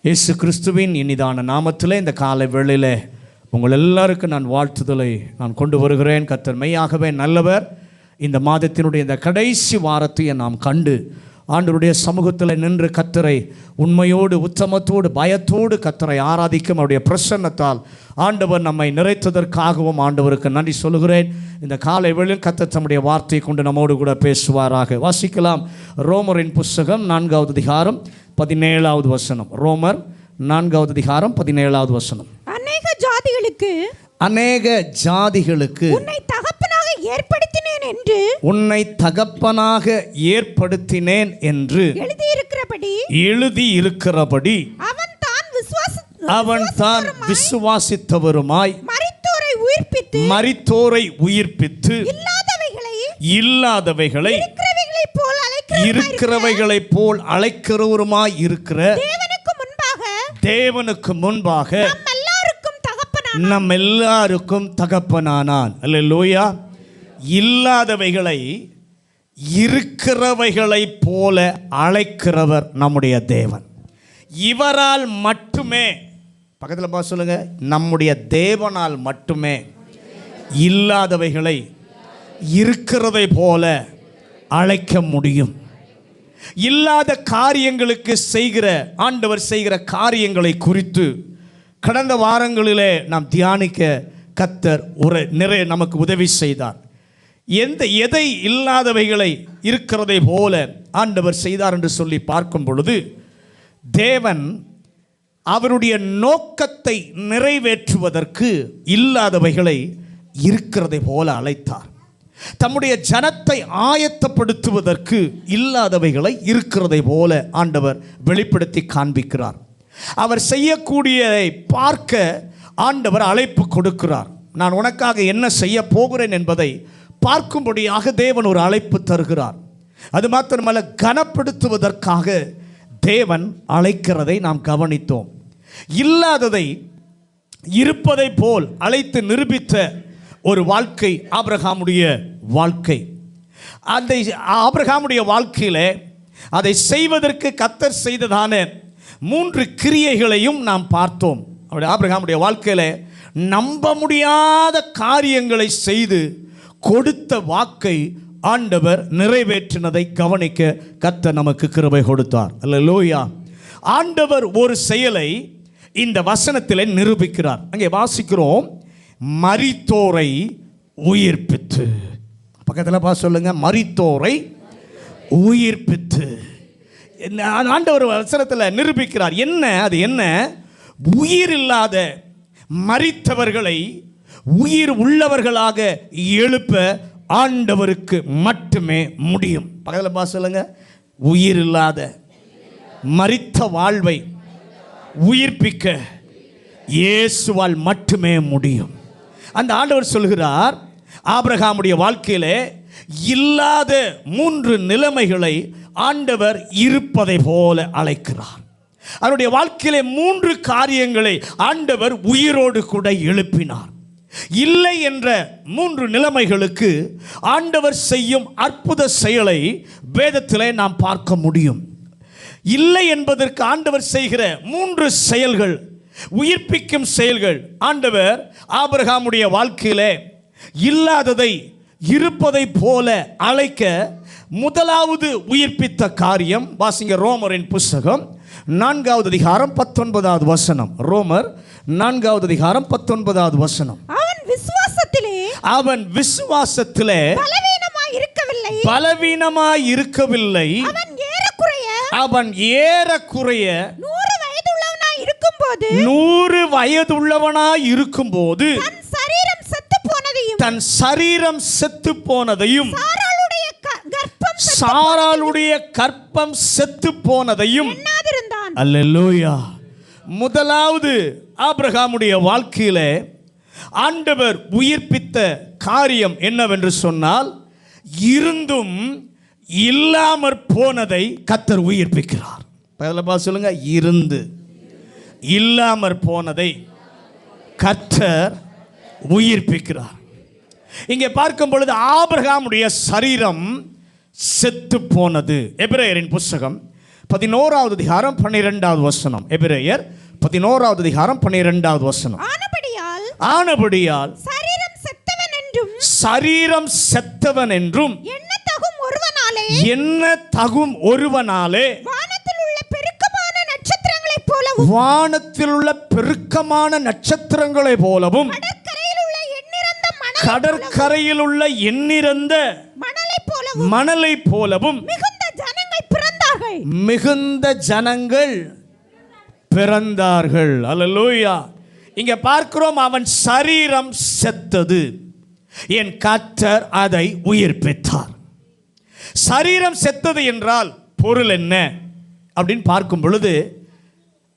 இயேசு கிறிஸ்துவின் இனிதான நாமத்திலே இந்த காலை வேளையிலே உங்கள் எல்லாருக்கும் நான் வாழ்த்துதலை நான் கொண்டு வருகிறேன். கர்த்தர் மெய்யாகவே நல்லவர். இந்த மாதத்தினுடைய இந்த கடைசி வாரத்தையே நாம் கண்டு ஆண்டவருடைய சமூகத்தில் நின்று கர்த்தரை உண்மையோடு உத்தமத்தோடு பயத்தோடு கர்த்தரை ஆராதிக்கும் அவருடைய பிரசன்னத்தால் ஆண்டவர் நம்மை நிறைத்ததற்காகவும் ஆண்டவருக்கு நன்றி சொல்கிறேன். இந்த காலை வேளையில் கர்த்தர் தம்முடைய வார்த்தையை கொண்டு நம்மோடு கூட பேசுவாராக. வாசிக்கலாம். ரோமரின் புஸ்தகம் 4வது அதிகாரம் 17வது வசனம். ரோமர் 4வது அதிகாரம் 17வது வசனம். அநேக ஜாதிகளுக்கு உன்னை தகப்பனாக ஏற்படுத்தினேன் என்று எழுதியிருக்கிறபடி அவன் தான் விசுவாசித்தவருமாய் மரித்தோரை உயிர்ப்பித்து இல்லாதவைகளை இருக்கிறவைகளைப் போல் அழைக்கிறவருமாய் இருக்கிற தேவனுக்கு முன்பாக நம் எல்லாருக்கும் தகப்பனானான். அல்லேலூயா. இல்லாதவைகளை இருக்கிறவைகளைப் போல அழைக்கிறவர் நம்முடைய தேவன். இவரால் மட்டுமே, பக்கத்தில் பார்த்து சொல்லுங்க, நம்முடைய தேவனால் மட்டுமே இல்லாதவைகளை இருக்கிறதை போல அழைக்க முடியும். இல்லாத காரியங்களுக்கு ஆண்டவர் செய்கிற காரியங்களை குறித்து கடந்த வாரங்களிலே நாம் தியானிக்க கர்த்தர் நிறைய நமக்கு உதவி செய்தார். எதை இல்லாதவைகளை இருக்கிறதை போல ஆண்டவர் செய்தார் என்று சொல்லி பார்க்கும் பொழுது, தேவன் அவருடைய நோக்கத்தை நிறைவேற்றுவதற்கு இல்லாதவைகளை இருக்கிறதை போல அழைத்தார். தம்முடைய ஜனத்தை ஆயத்தப்படுத்துவதற்கு இல்லாதவைகளை இருக்கிறதை போல ஆண்டவர் வெளிப்படுத்தி காண்பிக்கிறார். அவர் செய்யக்கூடியதை பார்க்க ஆண்டவர் அழைப்பு கொடுக்கிறார். நான் உனக்காக என்ன செய்ய போகிறேன் என்பதை பார்க்கும்படியாக தேவன் ஒரு அழைப்பு தருகிறார். அது மாத்திரமல்ல, கனப்படுத்துவதற்காக தேவன் அழைக்கிறதை நாம் கவனித்தோம். இல்லாததை இருப்பதை போல் அழைத்து நிரூபித்த ஒரு வாழ்க்கை ஆபிரகாமுடைய வாழ்க்கை. அந்த ஆபிரகாமுடைய வாழ்க்கையில் அதை செய்வதற்கு கர்த்தர் செய்ததான 3 கிரியைகளையும் நாம் பார்த்தோம். ஆபிரகாமுடைய வாழ்க்கையில் நம்ப முடியாத காரியங்களை செய்து கொடுத்த வாக்கை ஆண்டவர் நிறைவேற்றினதை கவனிக்க கர்த்தர் நமக்கு கிருபை கொடுத்தார். அல்லேலூயா. ஆண்டவர் ஒரு செயலை இந்த வசனத்திலே நிரூபிக்கிறார். அங்கே வாசிக்கிறோம், மரித்தோரை உயிர்ப்பித்து. பக்கத்தில் பார்த்து சொல்லுங்க, மரித்தோரை உயிர்ப்பித்து. ஆண்டவர் வசனத்தில் நிரூபிக்கிறார். அது என்ன? உயிர் இல்லாத மரித்தவர்களை உயிர் உள்ளவர்களாக எழுப்ப ஆண்டவருக்கு மட்டுமே முடியும். பக்கத்தில் பார்த்து சொல்லுங்க, உயிர் இல்லாத மரித்த வாழ்வை உயிர்ப்பிக்க இயேசுவால் மட்டுமே முடியும். அந்த ஆண்டவர் சொல்கிறார், ஆபிரகாமுடைய வாழ்க்கையிலே இல்லாத 3 நிலைமைகளை ஆண்டவர் இருப்பதை போல அழைக்கிறார். அவருடைய வாழ்க்கையிலே 3 காரியங்களை ஆண்டவர் உயிரோடு கூட எழுப்பினார். இல்லை என்ற 3 நிலைமைகளுக்கு ஆண்டவர் செய்யும் அற்புத செயலை வேதத்திலே நாம் பார்க்க முடியும். இல்லை என்பதற்கு ஆண்டவர் செய்கிற 3 செயல்கள், உயிர்ப்பிக்கும் செயல்கள். ஆண்டவர் ஆபிரகாமுடைய வாழ்க்கையிலே இல்லாததை இருப்பதை போல அழைக்க முதலாவது உயிர்ப்பித்த காரியம், வாசிங்க ரோமரின் புஸ்தகம் 4வது அதிகாரம் 19வது வசனம். ரோமர் 4வது அதிகாரம் 19வது வசனம். அவன் விசுவாசத்திலே பலவீனமாய் இருக்கவில்லை. அவன் ஏறக்குறைய 100 வயதுள்ளவனாய் இருக்கும்போது தன் சரீரம் செத்து போனதையும் சாராளுடைய கற்பம் செத்து போனதையும். அல்லேலூயா. முதலாவது ஆபிரகாமுடைய வாழ்க்கையிலே ஆண்டவர் உயிர்ப்பித்த காரியம் என்னவென்று சொன்னால், இருந்தும் இல்லாமற் போனதை கர்த்தர் உயிர்ப்பிக்கிறார். சொல்லுங்க, இருந்து இல்லாமற் போனதை கர்த்தர் உயிர்ப்பிக்கிறார். இங்கே பார்க்கும் பொழுது ஆபிரகாமுடைய சரீரம் செத்து போனது. எபிரேயரின் புஸ்தகம் 11வது அதிகாரம் 12வது வசனம். எபிரேயர் 11வது அதிகாரம் 12வது வசனம். ஆனபடியால் சரீரம் செத்தவன் என்றும் என்ன தகும் ஒருவனாலே வானத்தில் உள்ள பெருக்கமான நட்சத்திரங்களைப் போலவும் கடற்கரையில் உள்ள எண்ணிறந்த மணலை போலவும் மிகுந்த ஜனங்கள் பிறந்தார்கள். அல்லேலூயா. இங்க பார்க்கிறோம், அவன் சரீரம் செத்தது, என் கர்த்தர் அதை உயிர்ப்பித்தார். சரீரம் செத்தது என்றால் பொருள் என்ன அப்படின்னு பார்க்கும் பொழுது,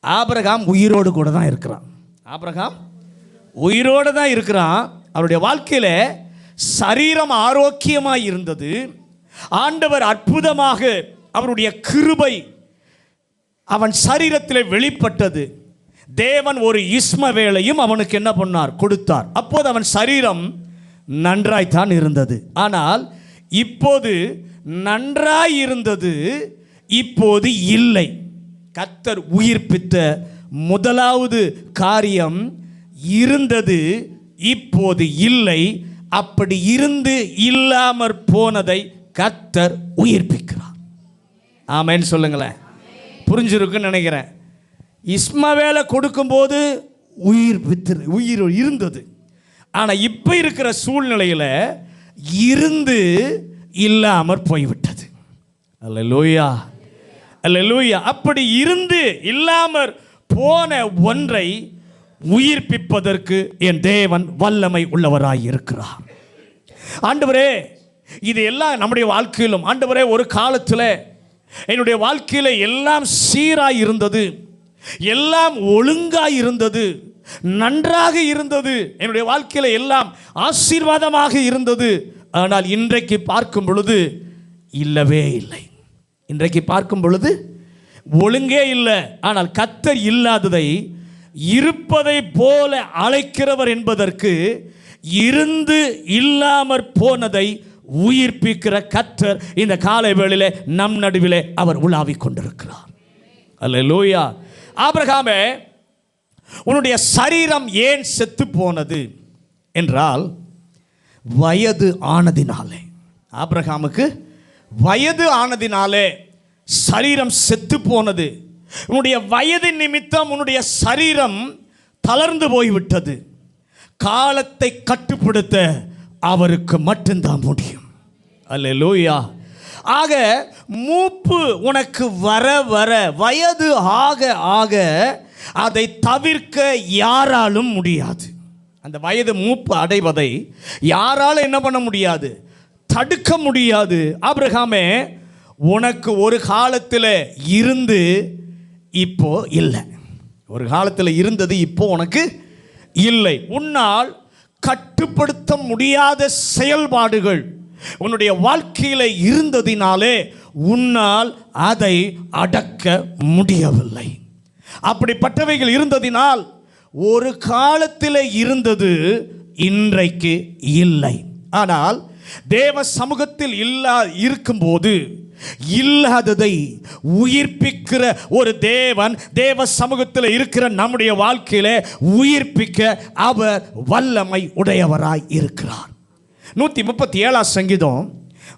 ஆபிரகாம் உயிரோடு கூட தான் இருக்கிறான். ஆபிரகாம் உயிரோடு தான் இருக்கிறான். அவருடைய வாழ்க்கையில சரீரம் ஆரோக்கியமாய் இருந்தது. ஆண்டவர் அற்புதமாக அவருடைய கிருபை அவன் சரீரத்தில் வெளிப்பட்டது. தேவன் ஒரு இஸ்மவேலையும் அவனுக்கு என்ன பண்ணார்? கொடுத்தார். அப்போது அவன் சரீரம் நன்றாய்த்தான் இருந்தது. ஆனால் இப்போது நன்றாய் இருந்தது, இப்போது இல்லை. கர்த்தர் உயிர்ப்பித்த முதலாவது காரியம் இருந்தது, இப்போது இல்லை. அப்படி இருந்து இல்லாமற் போனதை கர்த்தர் உயிர்ப்பிக்கிறார். ஆமென் சொல்லுங்களேன். புரிஞ்சிருக்குன்னு நினைக்கிறேன். இஸ்மவேலை கொடுக்கும்போது உயிர் இருந்தது. ஆனால் இப்போ இருக்கிற சூழ்நிலையில் இருந்து இல்லாமற் போய்விட்டது. அல்லேலூயா, அல்லேலூயா. அப்படி இருந்து இல்லாமற் போன ஒன்றை உயிர்ப்பிப்பதற்கு என் தேவன் வல்லமை உள்ளவராய் இருக்கிறார். ஆண்டவரே, இது எல்லாம் நம்முடைய வாழ்க்கையிலும், ஆண்டவரே, ஒரு காலத்தில் என்னுடைய வாழ்க்கையில் எல்லாம் சீராய் இருந்தது, எல்லாம் ஒழுங்காய் இருந்தது, நன்றாக இருந்தது, என்னுடைய வாழ்க்கையில் எல்லாம் ஆசீர்வாதமாக இருந்தது. ஆனால் இன்றைக்கு பார்க்கும் பொழுது இல்லவே இல்லை. இன்றைக்கு பார்க்கும் பொழுது ஒழுங்கே இல்லை. ஆனால் கர்த்தர் இல்லாததை இருப்பதை போல அழைக்கிறவர் என்பதற்கு இருந்து இல்லாமற் போனதை உயிர்ப்பிக்கிற கர்த்தர் இந்த காலை வேளையிலே நம் நடுவிலே அவர் உலாவிக் கொண்டிருக்கிறார். அல்லேலூயா. ஆபிரகாமே, உன்னுடைய சரீரம் ஏன் செத்து போனது என்றால் வயது ஆனதினாலே. ஆபிரகாமுக்கு வயது ஆனதினாலே சரீரம் செத்து போனது. உன்னுடைய வயது நிமித்தம் உன்னுடைய சரீரம் தளர்ந்து போய்விட்டது. காலத்தை கட்டுப்படுத்த அவருக்கு மட்டும்தான் முடியும். அல்லேலூயா. ஆக மூப்பு உனக்கு வர வர, வயது ஆக ஆக அதை தவிர்க்க யாராலும் முடியாது. அந்த வயது மூப்பு அடைவதை யாராலும் என்ன பண்ண முடியாது? தடுக்க முடியாது. ஆபிரகாமே, உனக்கு ஒரு காலத்தில் இருந்து இப்போ இல்லை. ஒரு காலத்தில் இருந்தது, இப்போ உனக்கு இல்லை. உன்னால் கட்டுப்படுத்த முடியாத செயல்பாடுகள் உன்னுடைய வாழ்க்கையில் இருந்ததினாலே உன்னால் அதை அடக்க முடியவில்லை. அப்படிப்பட்டவைகள் இருந்ததினால் ஒரு காலத்தில் இருந்தது, இன்றைக்கு இல்லை. ஆனால் தேவ சமூகத்தில் இருக்கும்போது இல்லாததை உயிர்ப்பிக்கிற ஒரு தேவன் தேவ சமூகத்தில் இருக்கிற நம்முடைய வாழ்க்கையில உயிர்ப்பிக்க அவர் வல்லமை உடையவராய் இருக்கிறார். 137 சங்கீதம்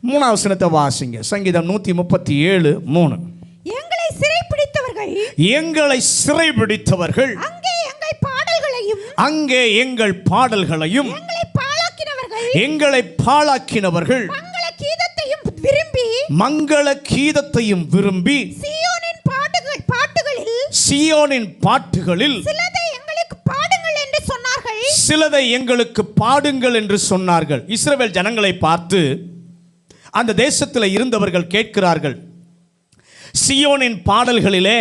3 வசனத்தை வாசிங்க. சங்கீதம் 137:3. எங்களை சிறைபிடித்தவர்கள் அங்கே எங்கள் பாடல்களையும் எங்களை பாழாக்கினவர்கள் மங்கள கீதத்தையும் விரும்பி சீயோனின் பாட்டுகளில் சிலதை எங்களுக்கு பாடுங்கள் என்று சொன்னார்கள். இஸ்ரவேல் ஜனங்களை பார்த்து அந்த தேசத்தில் இருந்தவர்கள் கேட்கிறார்கள், சீயோனின் பாடல்களிலே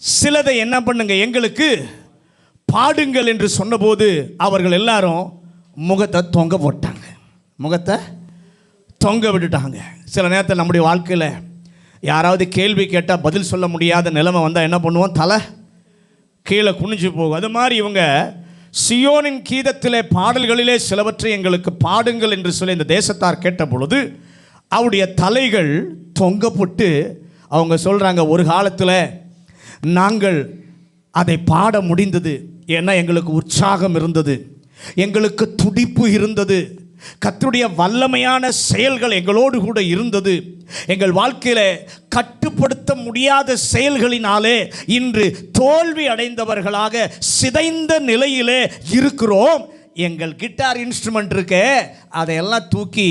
சிலதை என்ன பண்ணுங்க, எங்களுக்கு பாடுங்கள் என்று சொன்னபோது அவர்கள் எல்லாரும் முகத்தை தொங்க போட்டாங்க, முகத்தை தொங்க விட்டுட்டாங்க. சில நேரத்தில் நம்முடைய வாழ்க்கையில் யாராவது கேள்வி கேட்டால் பதில் சொல்ல முடியாத நிலைமை வந்தால் என்ன பண்ணுவோம்? தலை கீழே குனிஞ்சு போகும். அது மாதிரி இவங்க சியோனின் கீதத்திலே பாடல்களிலே சிலவற்றை எங்களுக்கு பாடுங்கள் என்று சொல்லி இந்த தேசத்தார் கேட்ட பொழுது அவருடைய தலைகள் தொங்கப்பட்டு அவங்க சொல்கிறாங்க, ஒரு காலத்தில் நாங்கள் அதை பாட முடிந்தது, ஏன்னா எங்களுக்கு உற்சாகம் இருந்தது, எங்களுக்கு துடிப்பு இருந்தது, கர்த்தருடைய வல்லமையான செயல்கள் எங்களோடு கூட இருந்தது. எங்கள் வாழ்க்கையில் கட்டுப்படுத்த முடியாத செயல்களினாலே இன்று தோல்வி அடைந்தவர்களாக சிதைந்த நிலையிலே இருக்கிறோம். எங்கள் கிட்டார் இன்ஸ்ட்ருமெண்ட் இருக்கு, அதையெல்லாம் தூக்கி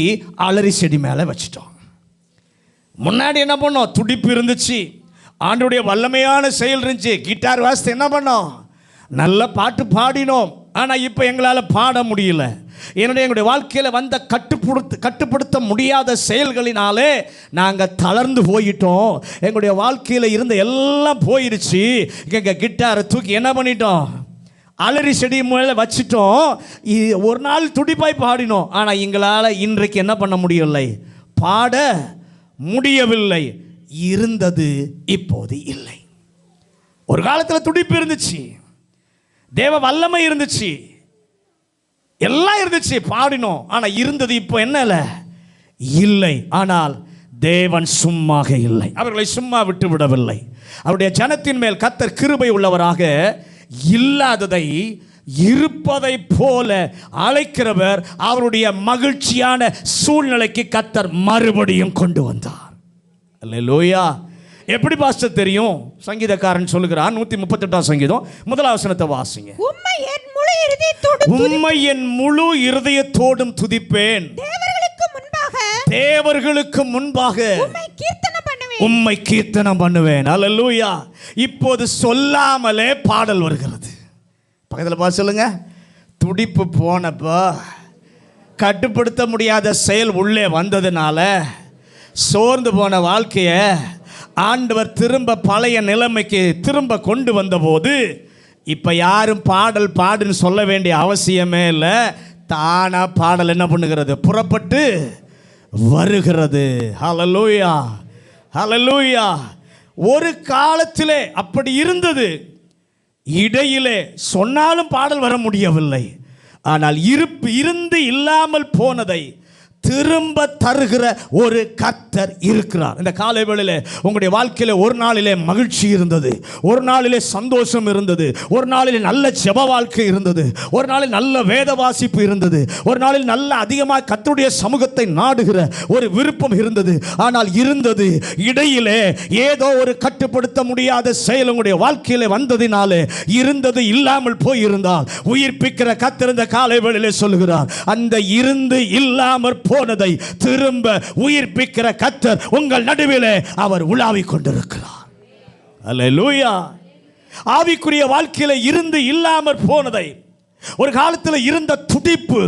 அலரி செடி மேலே வச்சிட்டோம். முன்னாடி என்ன பண்ணோம்? துடிப்பு இருந்துச்சு, ஆண்டவருடைய வல்லமையான செயல் இருந்துச்சு, கிட்டார் வாசித்து என்ன பண்ணோம்? நல்ல பாட்டு பாடினோம். ஆனால் இப்போ எங்களால் பாட முடியல. எங்களுடைய வாழ்க்கையில் வந்த கட்டுப்படுத்த முடியாத செயல்களினாலே நாங்கள் தளர்ந்து போயிட்டோம். எங்களுடைய வாழ்க்கையில் இருந்த எல்லாம் போயிடுச்சு. எங்கள் கிட்டாரை தூக்கி என்ன பண்ணிட்டோம்? அலரி செடி மேலே வச்சிட்டோம். ஒரு நாள் துடிப்பாய் பாடினோம், ஆனால் எங்களால் இன்றைக்கு என்ன பண்ண முடியவில்லை? பாட முடியவில்லை. இருந்தது இப்போது இல்லை. ஒரு காலத்தில் துடிப்பு இருந்துச்சு, தேவ வல்லமை இருந்துச்சு, எல்லாம் இருந்துச்சு, பாடினோம். ஆனால் இருந்தது இப்போ என்ன இல்லை. ஆனால் தேவன் சும்மாக இல்லை, அவர்களை சும்மா விட்டு விடவில்லை. அவருடைய ஜனத்தின் மேல் கர்த்தர் கிருபை உள்ளவராக இல்லாததை இருப்பதை போல அழைக்கிறவர். அவருடைய மகிழ்ச்சியான சூழ்நிலைக்கு கர்த்தர் மறுபடியும் கொண்டு வந்தார். அல்லேலூயா. எப்படி பாஸ்டர் தெரியும்? சங்கீதக்காரன் சொல்லுகிறான், 138 சங்கீதம் 1 வசனத்தை வாசிங்க. உம்மை என் முழு இருதயத்தோடும் துதிப்பேன், தேவர்களுக்கு முன்பாக உம்மை கீர்த்தனம் பண்ணுவேன். அல்லேலூயா. இப்போது சொல்லாமலே பாடல் வருகிறது. பக்கத்தில் பார்த்து சொல்லுங்க. துடிப்பு போனப்போ, கட்டுப்படுத்த முடியாத செயல் உள்ளே வந்ததுனால சோர்ந்து போன வாழ்க்கையை ஆண்டவர் திரும்ப பழைய நிலைமைக்கு திரும்ப கொண்டு வந்தபோது இப்போ யாரும் பாடல் பாடுன்னு சொல்ல வேண்டிய அவசியமே இல்லை. தானா பாடல் என்ன பண்ணுகிறது? புறப்பட்டு வருகிறது. ஹல்லேலூயா, ஹல்லேலூயா. ஒரு காலத்திலே அப்படி இருந்தது, இடையிலே சொன்னாலும் பாடல் வர முடியவில்லை. ஆனால் இருந்து இல்லாமல் போனதை திரும்ப தருகிற ஒரு கர்த்தர் இருக்கிறார். இந்த காலை வேளையிலே உங்களுடைய வாழ்க்கையில ஒரு நாளிலே மகிழ்ச்சி இருந்தது, ஒரு நாளிலே சந்தோஷம் இருந்தது, ஒரு நாளிலே நல்ல ஜெப வாழ்க்கை இருந்தது, ஒரு நாளில் நல்ல வேத வாசிப்பு இருந்தது, ஒரு நாளில் நல்ல அதிகமாக கர்த்தருடைய சமூகத்தை நாடுகிற ஒரு விருப்பம் இருந்தது. ஆனால் இருந்தது இடையிலே ஏதோ ஒரு கட்டுப்படுத்த முடியாத செயல் உங்களுடைய வாழ்க்கையிலே வந்ததினாலே இருந்தது இல்லாமல் போயிருந்தால் உயிர்ப்பிக்கிற கர்த்தர் இந்த காலை வேளையிலே சொல்லுகிறார், அந்த இருந்து இல்லாமல் போனதை திரும்ப உயிர்ப்பிக்கிற கர்த்தர் உங்கள் நடுவிலே அவர் உலாவிக் கொண்டிருக்கிறார். அல்லேலூயா. ஆவிக்குரிய வாழ்க்கையில இருந்து இல்லாமல் போனதை, ஒரு காலத்தில் இருந்த துடிப்பு,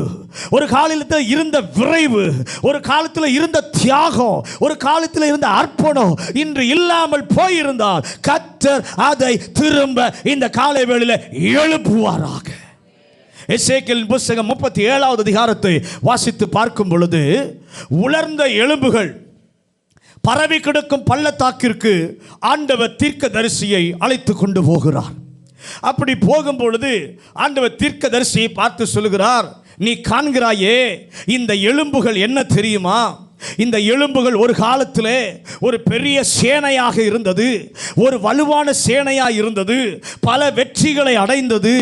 ஒரு காலத்தில் இருந்த விரைவு, ஒரு காலத்தில் இருந்த தியாகம், ஒரு காலத்தில் இருந்த அர்ப்பணம் இன்று இல்லாமல் போயிருந்தால் கர்த்தர் அதை திரும்ப இந்த காலை வேளையிலே எழுப்புவாராக. எசேக்கியேலின் புத்தகம் 37வது அதிகாரத்தை வாசித்து பார்க்கும் பொழுது, உலர்ந்த எலும்புகள் பரவி கிடக்கும் பள்ளத்தாக்கிற்கு ஆண்டவர் தீர்க்கதரிசியை அழைத்து கொண்டு போகிறார். அப்படி போகும் பொழுது ஆண்டவர் தீர்க்கதரிசியை பார்த்து சொல்லுகிறார், நீ காண்கிறாயே இந்த எலும்புகள் என்ன தெரியுமா? இந்த எலும்புகள் ஒரு காலத்திலே ஒரு பெரிய சேனையாக இருந்தது, ஒரு வலுவான சேனையாக இருந்தது, பல வெற்றிகளை அடைந்தது.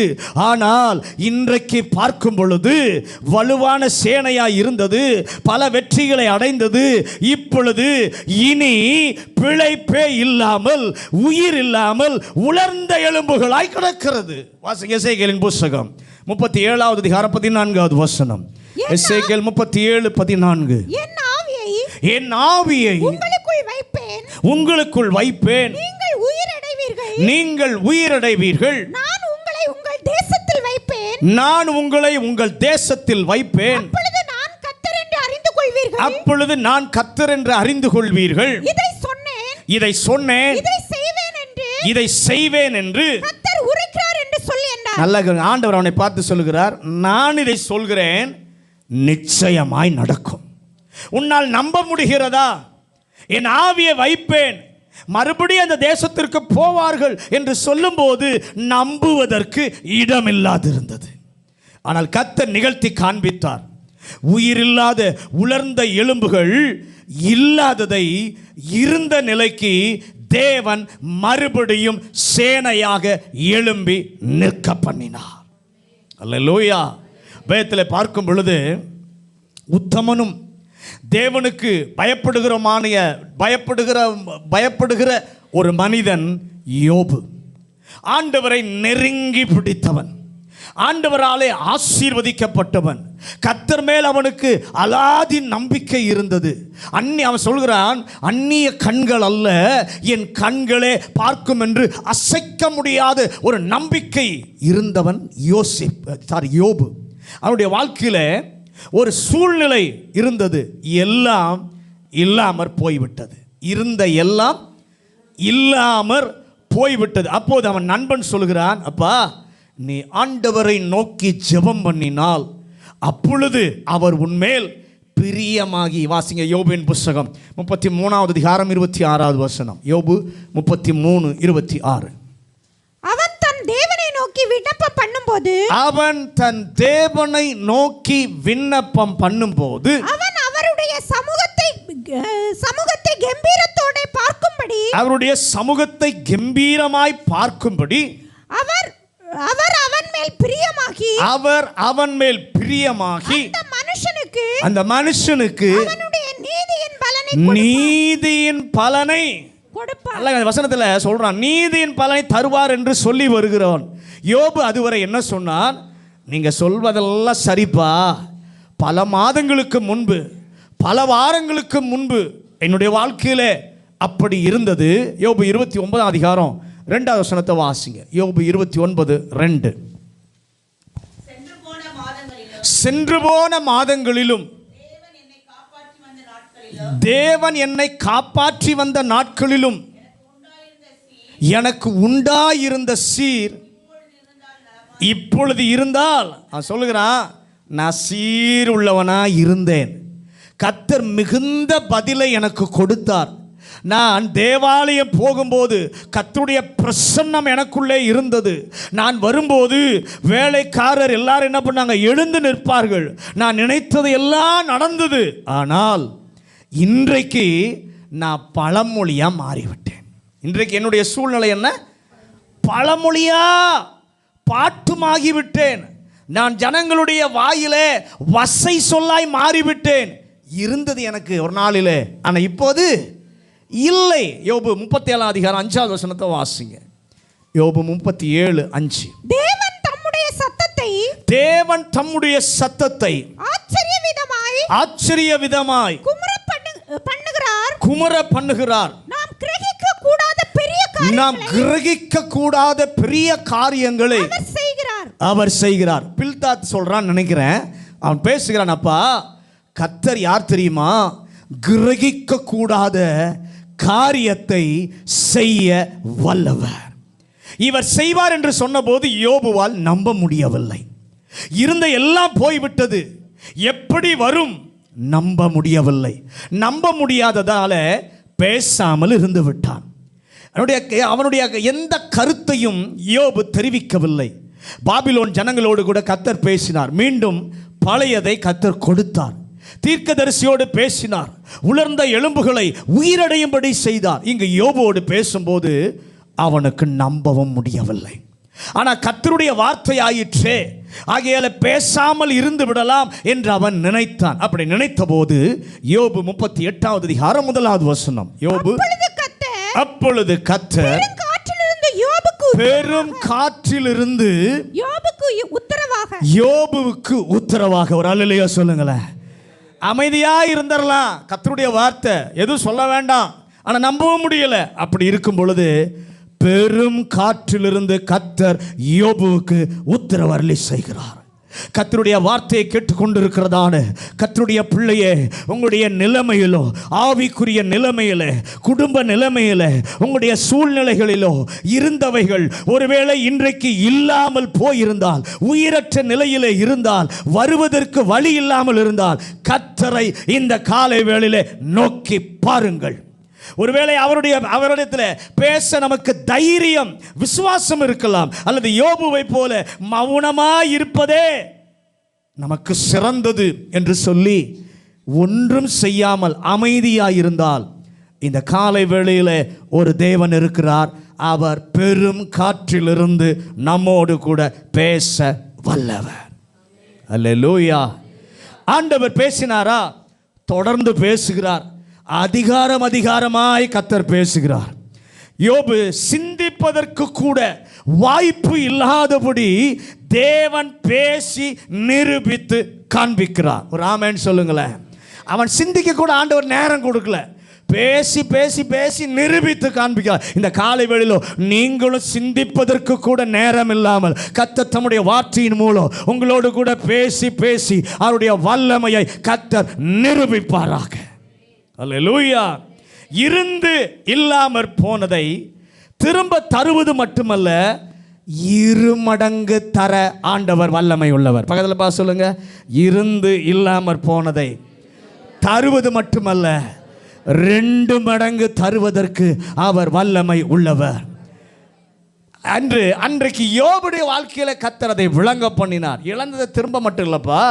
ஆனால் இன்றைக்கு பார்க்கும் பொழுது வலுவான சேனையாக இருந்தது, பல வெற்றிகளை அடைந்தது, இப்பொழுது இனி பிழைப்பே இல்லாமல் உயிர் இல்லாமல் உலர்ந்த எலும்புகளாய் கிடக்கிறது. வாசிங்க எசேக்கியேலின் புத்தகம் 37வது அதிகாரம் 14வது வசனம். எசேக்கியேல் 37:14. என் ஆவியை உங்களுக்குள் வைப்பேன், நீங்கள் உயிரடைவீர்கள், நான் உங்களை உங்கள் தேசத்தில் வைப்பேன், அப்பொழுது நான் கர்த்தர் என்று அறிந்து கொள்வீர்கள். இதை சொன்னேன், இதை செய்வேன் என்று நல்ல ஆண்டவர் அவனை பார்த்து சொல்லுகிறார், நான் இதை சொல்கிறேன், நிச்சயமாய் நடக்கும். உன்னால் நம்ப முடிகிறதா? என் ஆவியை வைப்பேன், மறுபடியும் அந்த தேசத்திற்கு போவார்கள் என்று சொல்லும்போது நம்புவதற்கு இடமில்லாதிருந்தது. ஆனால் கர்த்தர் நிகழ்த்தி காண்பித்தார். உயிரில்லாத உலர்ந்த எலும்புகள் இல்லாததை இருந்த நிலைக்கு தேவன் மறுபடியும் சேனையாக எழும்பி நிற்க பண்ணினார். அல்லேலூயா. வேதத்தில் பார்க்கும் பொழுது உத்தமனும் தேவனுக்கு பயப்படுகிற ஒரு மனிதன் யோபு. ஆண்டவரை நெருங்கி பிடித்தவன், ஆண்டவராலே ஆசீர்வதிக்கப்பட்டவன். கர்த்தர் மேல் அவனுக்கு அலாதி நம்பிக்கை இருந்தது. அவன் சொல்கிறான், அந்நிய கண்கள் அல்ல என் கண்களே பார்க்கும் என்று அசைக்க முடியாத ஒரு நம்பிக்கை இருந்தவன் யோபு. அவனுடைய வாழ்க்கையில் ஒரு சூழ்நிலை இருந்தது, எல்லாம் இல்லாமற் போய்விட்டது. இருந்த எல்லாம் இல்லாமற் போய்விட்டது. அப்போது அவன் நண்பன் சொல்கிறான், அப்பா நீ ஆண்டவரை நோக்கி ஜெபம் பண்ணினால் அப்பொழுது அவர் உன்மேல் பிரியமாகி. வாசிங்க யோபுவின் புஸ்தகம் 33வது அதிகாரம் 26வது வசனம். யோபு 33:26. அவன் தன் தேவனை நோக்கி விண்ணப்பம் பண்ணும்போது அவன் அவருடைய சமூகத்தை கம்பீரத்தோட பார்க்கும்படி, அவருடைய சமூகத்தை கம்பீரமாய் பார்க்கும்படி அவர் அவன் மேல் பிரியமாகி அந்த மனுஷனுக்கு நீதியின் பலனை கொடுப்பார். வசனத்தில் சொல்றான், நீதியின் பலனை தருவார் என்று சொல்லி வருகிறவன் யோபு அதுவரை என்ன சொன்னான்? நீங்க சொல்வதெல்லாம் சரிப்பா, பல மாதங்களுக்கு முன்பு, பல வாரங்களுக்கு முன்பு என்னுடைய வாழ்க்கையில அப்படி இருந்தது. யோபு 29 அதிகாரம் 2வது வசனத்தை வாசிங்க. யோபு 29:2. சென்று போன மாதங்களிலும் தேவன் என்னை காப்பாற்றி வந்த நாட்களிலும் எனக்கு உண்டாயிருந்த சீர் இப்பொழுது இருந்தால், சொல்லுகிறான், நான் சீர் உள்ளவனா இருந்தேன். கர்த்தர் மிகுந்த பதிலை எனக்கு கொடுத்தார். நான் தேவாலயம் போகும்போது கர்த்தருடைய பிரசன்னம் எனக்குள்ளே இருந்தது. நான் வரும்போது வேலைக்காரர் எல்லாரும் என்ன பண்ணாங்க? எழுந்து நிற்பார்கள். நான் நினைத்தது எல்லாம் நடந்தது. ஆனால் இன்றைக்கு நான் பழமொழியா மாறிவிட்டேன். இன்றைக்கு என்னுடைய சூழ்நிலை என்ன? பழமொழியா பாட்டுமாகிவிட்டேன். நான் ஜனங்களுடைய வாயிலே வசை சொல்லாய் மாறிவிட்டேன். இருந்தது எனக்கு ஒரு நாளிலே, ஆனால் இப்போது இல்லை. யோபு 37 அதிகாரம் 5வது வசனத்தை வாசிங்க. யோபு 37:5. தேவன் தம்முடைய சத்தத்தை ஆச்சரிய விதமாய் குமர பண்ணுகிறார். நாம் கிரகிக்க கூடாத பெரிய காரியங்களை அவர் செய்கிறார். பில்தாத் சொல்றான் நினைக்கிறேன், அவன் பேசுகிறான், அப்பா கர்த்தர் யார் தெரியுமா? கிரகிக்க கூடாத காரியத்தை செய்ய வல்லவர். இவர் செய்வார் என்று சொன்னபோது யோபுவால் நம்ப முடியவில்லை. இருந்த எல்லாம் போய்விட்டது, எப்படி வரும்? நம்ப முடியவில்லை. நம்ப முடியாததால பேசாமல் இருந்து விட்டான். அவனுடைய எந்த கருத்தையும் யோபு தெரிவிக்கவில்லை. பாபிலோன் ஜனங்களோடு கூட கர்த்தர் பேசினார். மீண்டும் பழையதை கர்த்தர் கொடுத்தார். தீர்க்கதரிசியோடு பேசினார். உலர்ந்த எலும்புகளை உயிரடையும்படி செய்தார். இங்கு யோபுவோடு பேசும்போது அவனுக்கு நம்பவும் முடியவில்லை. ஆனால் கர்த்தருடைய வார்த்தை ஆயிற்றே, ஆகையால பேசாமல் இருந்து விடலாம் என்று அவன் நினைத்தான். அப்படி நினைத்த போது யோபு 38வது அதிகாரம் 1வது வசனம். யோபு அப்பொழுது கர்த்தர் பெரும் காற்றிலிருந்து யோபுவுக்கு உத்தரவாக, ஒரு அல்லேலூயா சொல்லுங்களேன். அமைதியா இருந்தரலாம், கர்த்தருடைய வார்த்தை எதுவும் சொல்ல வேண்டாம், ஆனா நம்பவும் முடியல. அப்படி இருக்கும் பொழுது பெரும் காற்றிலிருந்து கர்த்தர் யோபுவுக்கு உத்தரவு அருளி செய்கிறார். கர்த்தருடைய வார்த்தையை கேட்டுக்கொண்டிருக்கிறதான கர்த்தருடைய பிள்ளையே, உங்களுடைய நிலைமையிலோ, ஆவிக்குரிய நிலைமையில, குடும்ப நிலைமையில, உங்களுடைய சூழ்நிலைகளிலோ இருந்தவைகள் ஒருவேளை இன்றைக்கு இல்லாமல் போயிருந்தால், உயிரற்ற நிலையிலே இருந்தால், வருவதற்கு வழி இல்லாமல் இருந்தால், கர்த்தரை இந்த காலை வேளையிலே நோக்கி பாருங்கள். ஒருவேளை அவரிடத்தில் பேச நமக்கு தைரியம், விசுவாசம் இருக்கலாம். அல்லது யோபுவை போல மௌனமாய் இருப்பதே நமக்கு சிறந்தது என்று சொல்லி ஒன்றும் செய்யாமல் அமைதியாயிருந்தால், இந்த காலை வேளையில் ஒரு தேவன் இருக்கிறார். அவர் பெரும் காற்றிலிருந்து நம்மோடு கூட பேச வல்லவர். அல்லேலூயா. ஆண்டவர் பேசினாரா? தொடர்ந்து பேசுகிறார். அதிகாரமாய் கர்த்தர் பேசுகிறார். யோபு சிந்திப்பதற்கு கூட வாய்ப்பு இல்லாதபடி தேவன் பேசி நிரூபித்து காண்பிக்கிறார். ஒரு ஆமென் சொல்லுங்களேன். அவன் சிந்திக்க கூட ஆண்டவர் நேரம் கொடுக்கல. பேசி பேசி பேசி நிரூபித்து காண்பிக்கிறார். இந்த காலை வேளையிலோ நீங்களும் சிந்திப்பதற்கு கூட நேரம் இல்லாமல் கர்த்தர் தம்முடைய வார்த்தையின் மூலம் உங்களோடு கூட பேசி பேசி அவருடைய வல்லமையை கர்த்தர் நிரூபிப்பாராக. அல்லேலூயா. இருந்து இல்லாமற் போனதை திரும்ப தருவது மட்டுமல்ல, இருமடங்கு தர ஆண்டவர் வல்லமை உள்ளவர். பக்கத்தில் பார்த்து சொல்லுங்க. இருந்து இல்லாமற் போனதை தருவது மட்டுமல்ல, 2 மடங்கு தருவதற்கு அவர் வல்லமை உள்ளவர். அன்றைக்கு யோபுடைய வாழ்க்கையில கர்த்தர் அதை விளங்க பண்ணினார். இழந்ததை திரும்ப மட்டும் இல்லப்பா,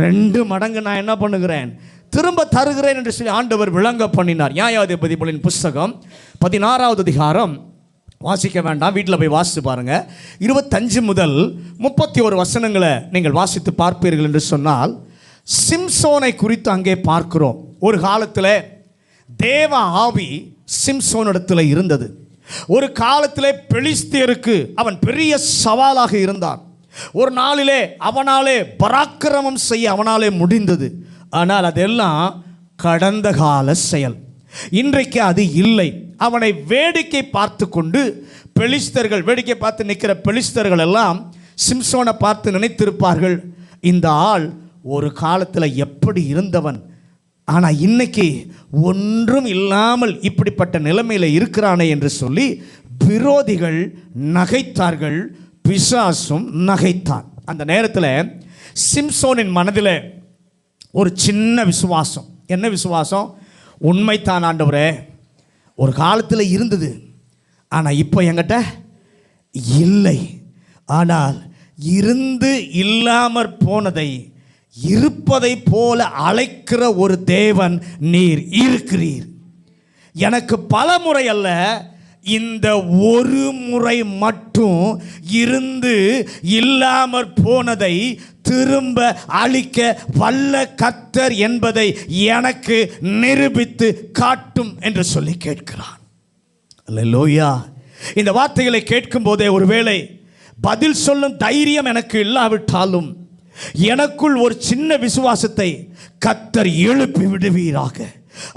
2 மடங்கு நான் என்ன பண்ணுகிறேன், திரும்ப தருகிறேன் என்று சொல்லி ஆண்டவர் விளங்க பண்ணினார். நியாயாதிபதிகளின் புஸ்தகம் 16வது அதிகாரம், வாசிக்க வேண்டாம், வீட்டில் போய் வாசித்து பாருங்க. 25 முதல் 31 வசனங்களை நீங்கள் வாசித்து பார்ப்பீர்கள் என்று சொன்னால், சிம்சோனை குறித்து அங்கே பார்க்கிறோம். ஒரு காலத்தில் தேவ ஆவி சிம்சோனிடத்தில் இருந்தது. ஒரு காலத்தில் பெலிஸ்தியருக்கு அவன் பெரிய சவாலாக இருந்தான். ஒரு நாளிலே அவனாலே பராக்கிரமம் செய்ய அவனாலே முடிந்தது. ஆனால் அதெல்லாம் கடந்த கால செயல். இன்றைக்கு அது இல்லை. அவனை வேடிக்கை பார்த்து கொண்டு பெலிஸ்தர்கள், வேடிக்கை பார்த்து நிற்கிற பெலிஸ்தர்கள் எல்லாம் சிம்சோனை பார்த்து நினைத்திருப்பார்கள், இந்த ஆள் ஒரு காலத்தில் எப்படி இருந்தவன், ஆனால் இன்னைக்கு ஒன்றும் இல்லாமல் இப்படிப்பட்ட நிலைமையில் இருக்கிறானே என்று சொல்லி விரோதிகள் நகைத்தார்கள், பிசாசும் நகைத்தான். அந்த நேரத்தில் சிம்சோனின் மனதில் ஒரு சின்ன விசுவாசம். என்ன விசுவாசம்? உண்மைத்தான் ஆண்டவரே, ஒரு காலத்தில் இருந்தது, ஆனால் இப்போ என்கிட்ட இல்லை. ஆனால் இருந்து இல்லாமற் போனதை இருப்பதை போல அழைக்கிற ஒரு தேவன் நீர் இருக்கிறீர். எனக்கு பல முறை அல்ல, இந்த ஒரு முறை மட்டும் இருந்து இல்லாமற் போனதை திரும்ப அழிக்க வல்ல கர்த்தர் என்பதை எனக்கு நிரூபித்து காட்டும் என்று சொல்லி கேட்கிறான். அல்லேலூயா. இந்த வார்த்தைகளை கேட்கும் போதே ஒருவேளை பதில் சொல்லும் தைரியம் எனக்கு இல்லாவிட்டாலும் எனக்குள் ஒரு சின்ன விசுவாசத்தை கர்த்தர் எழுப்பி விடுவீராக.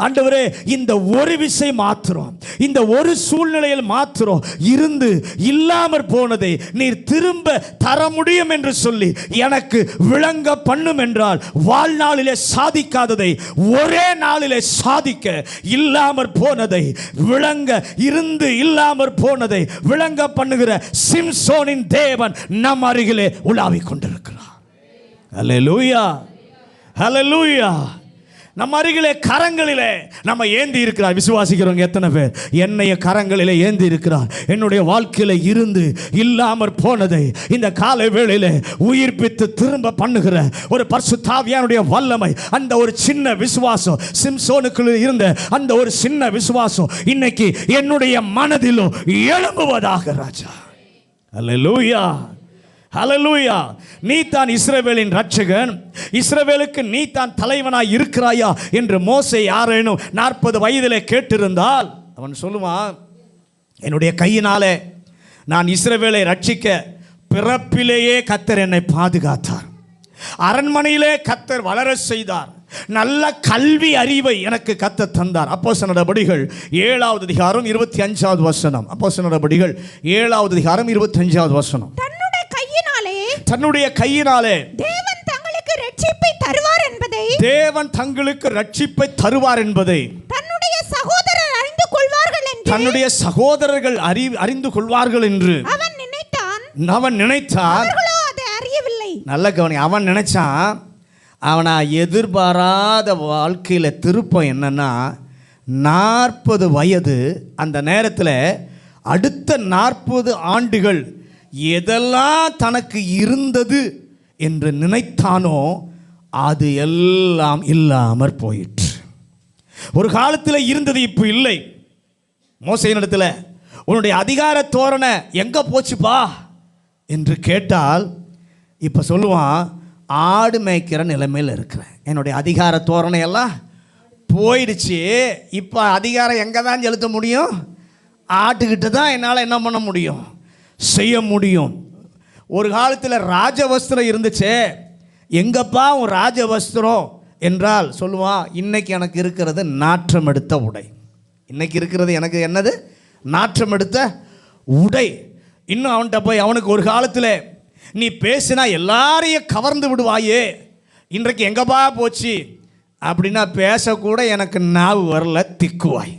ஆண்டவரே, இந்த ஒரு விசை மாத்திரம், இந்த ஒரு சூழ்நிலையில் மாத்திரம் இருந்து இல்லாமற் போனதை நீர் திரும்ப தர முடியும் என்று சொல்லி எனக்கு விளங்க பண்ணும் என்றால், வாழ்நாளிலே சாதிக்காததை ஒரே நாளிலே சாதிக்க, இல்லாமற் போனதை விளங்க, இருந்து இல்லாமற் போனதை விளங்க பண்ணுகிற சிம்சோனின் தேவன் நம் அருகிலே உலாவிக் கொண்டிருக்கிறார். அல்லேலூயா, அல்லேலூயா. நம்ம அருகிலே கரங்களிலே நம்ம ஏந்தி இருக்கிறார். விசுவாசிக்கிறவங்க எத்தனை பேர் என்னைய கரங்களிலே ஏந்தி இருக்கிறார்? என்னுடைய வாழ்க்கையில இருந்து இல்லாமற் போனதை இந்த காலை வேளையிலே உயிர்ப்பித்து திரும்ப பண்ணுகிற ஒரு பரிசுத்த ஆவியானுடைய வல்லமை, அந்த ஒரு சின்ன விசுவாசம், சிம்சோனுக்குள்ள இருந்த அந்த ஒரு சின்ன விசுவாசம் இன்னைக்கு என்னுடைய மனதிலும் எழும்புவதாக ராஜா. அல்லேலூயா, ஹல்லேலூயா. நீ தான் இஸ்ரவேலின் ரட்சகன், இஸ்ரவேலுக்கு நீ தான் தலைவனாய் இருக்கிறாயா என்று மோசே யாரேனும் 40 வயதிலே கேட்டிருந்தால் அவன் சொல்லுவான், என்னுடைய கையினாலே நான் இஸ்ரவேலை ரட்சிக்க பிறப்பிலேயே கர்த்தர் என்னை பாதுகாத்தார், அரண்மனையிலே கர்த்தர் வளர செய்தார், நல்ல கல்வி அறிவை எனக்கு கர்த்தர் தந்தார். அப்போஸ்தலர் நடபடிகள் 7வது அதிகாரம் 25வது வசனம். அப்போஸ்தலர் நடபடிகள் 7வது அதிகாரம் 25வது வசனம். தன்னுடைய கையினாலே தேவன் தங்களுக்கு ரட்சிப்பை தருவார் என்பதை, தேவன் தங்களுக்கு ரட்சிப்பை தருவார் என்பதை தன்னுடைய சகோதரர் அறிந்து கொள்வார்கள் என்று, தன்னுடைய சகோதரர்கள் அறிந்து கொள்வார்கள் என்று அவன் நினைத்தான். அவர்களோ அதை அறியவில்லை. நல்ல கவனி. அவன் நினைச்சான், அவனா எதிர்பாராத வாழ்க்கையில் திருப்பம் என்னன்னா, 40 வயது. அந்த நேரத்தில் அடுத்த 40 ஆண்டுகள் எதெல்லாம் தனக்கு இருந்தது என்று நினைத்தானோ அது எல்லாம் இல்லாமற் போயிற்று. ஒரு காலத்தில் இருந்தது, இப்போ இல்லை. மோசேயினிடத்தில் உன்னுடைய அதிகார தோரணை எங்கே போச்சுப்பா என்று கேட்டால் இப்போ சொல்லுவான், ஆடு மேய்க்கிற நிலைமையில் இருக்கிறேன், என்னுடைய அதிகார தோரணை எல்லாம் போயிடுச்சு. இப்போ அதிகாரம் எங்கே தான் செலுத்த முடியும்? ஆட்டுக்கிட்ட தான் என்னால் என்ன பண்ண முடியும், செய்ய முடியும். ஒரு காலத்தில் ராஜவஸ்திரம் இருந்துச்சு, எங்கப்பா உன் ராஜவஸ்திரம் என்றால் சொல்லுவான், இன்னைக்கு எனக்கு இருக்கிறது நாற்றம் எடுத்த உடை. இன்னைக்கு இருக்கிறது எனக்கு என்னது? நாற்றம் எடுத்த உடை. இன்னும் அவன்கிட்ட போய் அவனுக்கு ஒரு காலத்தில் நீ பேசினா எல்லாரையும் கவர்ந்து விடுவாயே, இன்றைக்கு எங்கப்பா போச்சு அப்படின்னா பேசக்கூட எனக்கு நாவு வரல, திக்குவாய்.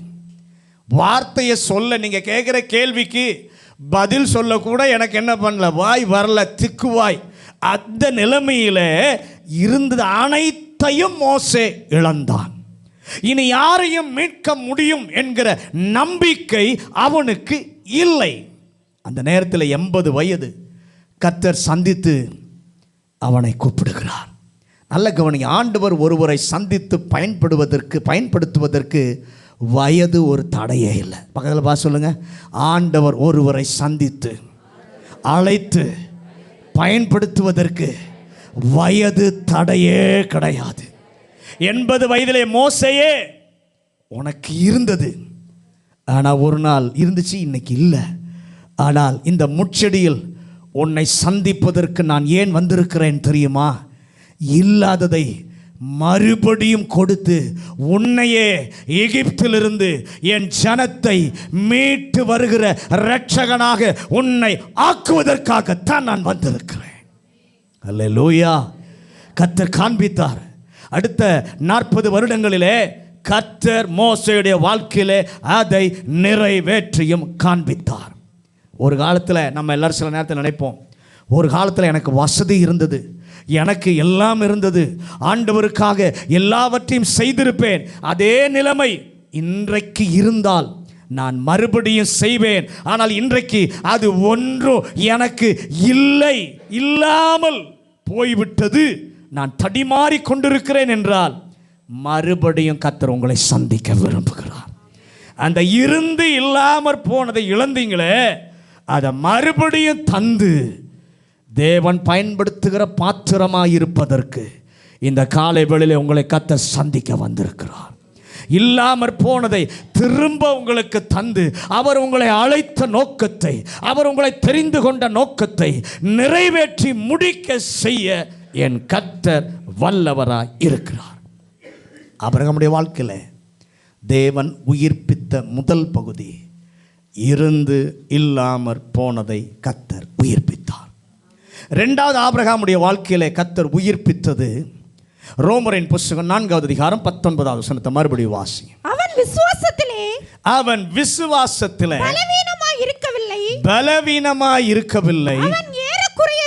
வார்த்தையை சொல்ல, நீங்கள் கேட்குற கேள்விக்கு பதில் சொல்லக்கூட எனக்கு என்ன பண்ணல, வாய் வரல, திக்குவாய். அந்த நிலைமையில் இருந்தது அனைத்தையும் மோசே இழந்தான். இனி யாரையும் மீட்க முடியும் என்கிற நம்பிக்கை அவனுக்கு இல்லை. அந்த நேரத்தில் 80 வயது கர்த்தர் சந்தித்து அவனை கூப்பிடுகிறார். நல்ல கவனிங்க, ஆண்டவர் ஒருவரை சந்தித்து பயன்படுத்துவதற்கு வயது ஒரு தடையே இல்லை. பக்கத்தில் பார்த்து சொல்லுங்க, ஆண்டவர் ஒருவரை சந்தித்து அழைத்து பயன்படுத்துவதற்கு வயது தடையே கிடையாது. 80 வயதிலே மோசேயே உனக்கு இருந்தது, ஆனால் ஒரு நாள் இருந்துச்சு, இன்னைக்கு இல்லை. ஆனால் இந்த முட்செடியில் உன்னை சந்திப்பதற்கு நான் ஏன் வந்திருக்கிறேன் தெரியுமா? இல்லாததை மறுபடியும் கொடுத்து உன்னையே எகிப்திலிருந்து என் ஜனத்தை மீட்டு வருகிற இரட்சகனாக உன்னை ஆக்குவதற்காகத்தான் நான் வந்திருக்கிறேன். அல்லேலூயா. கர்த்தர் காண்பித்தார். அடுத்த 40 வருடங்களிலே கர்த்தர் மோசேயுடைய வாழ்க்கையிலே அதை நிறைவேற்றியும் காண்பித்தார். ஒரு காலத்தில் நம்ம எல்லாரும் சில நேரத்தில் நினைப்போம், ஒரு காலத்தில் எனக்கு வசதி இருந்தது, எனக்கு எல்லாம் இருந்தது, ஆண்டவருக்காக எல்லாவற்றையும் செய்திருப்பேன். அதே நிலைமை இன்றைக்கு இருந்தால் நான் மறுபடியும் செய்வேன். ஆனால் இன்றைக்கு அது ஒன்றும் எனக்கு இல்லை, இல்லாமல் போய்விட்டது, நான் தடிமாறி கொண்டிருக்கிறேன் என்றால் மறுபடியும் கர்த்தர் உங்களை சந்திக்க விரும்புகிறார். அந்த இருந்து இல்லாமற் போனதை இழந்தீங்களே, அதை மறுபடியும் தந்து தேவன் பயன்படுத்துகிற பாத்திரமாக இருப்பதற்கு இந்த காலை வேளையிலே உங்களை கர்த்தர் சந்திக்க வந்திருக்கிறார். இல்லாமற் போனதை திரும்ப உங்களுக்கு தந்து அவர் உங்களை அழைத்த நோக்கத்தை, அவர் உங்களை தெரிந்து கொண்ட நோக்கத்தை நிறைவேற்றி முடிக்க செய்ய என் கர்த்தர் வல்லவராய் இருக்கிறார். ஆபிரகாமுடைய வாழ்க்கையில் தேவன் உயிர்ப்பித்த முதல் பகுதி, இருந்து இல்லாமற் போனதை கர்த்தர் உயிர்ப்பித்தார். இரண்டாவது ஆபிரகாமுடைய வாழ்க்கையிலே கர்த்தர் உயிர்ப்பித்தது ரோமரின் புத்தகம் 4வது அதிகாரம் 19வது வசனத்தை மறுபடியும் வாசி. அவன் விசுவாசத்திலே பலவீனமாய் இருக்கவில்லை. அவன் ஏறக்குறைய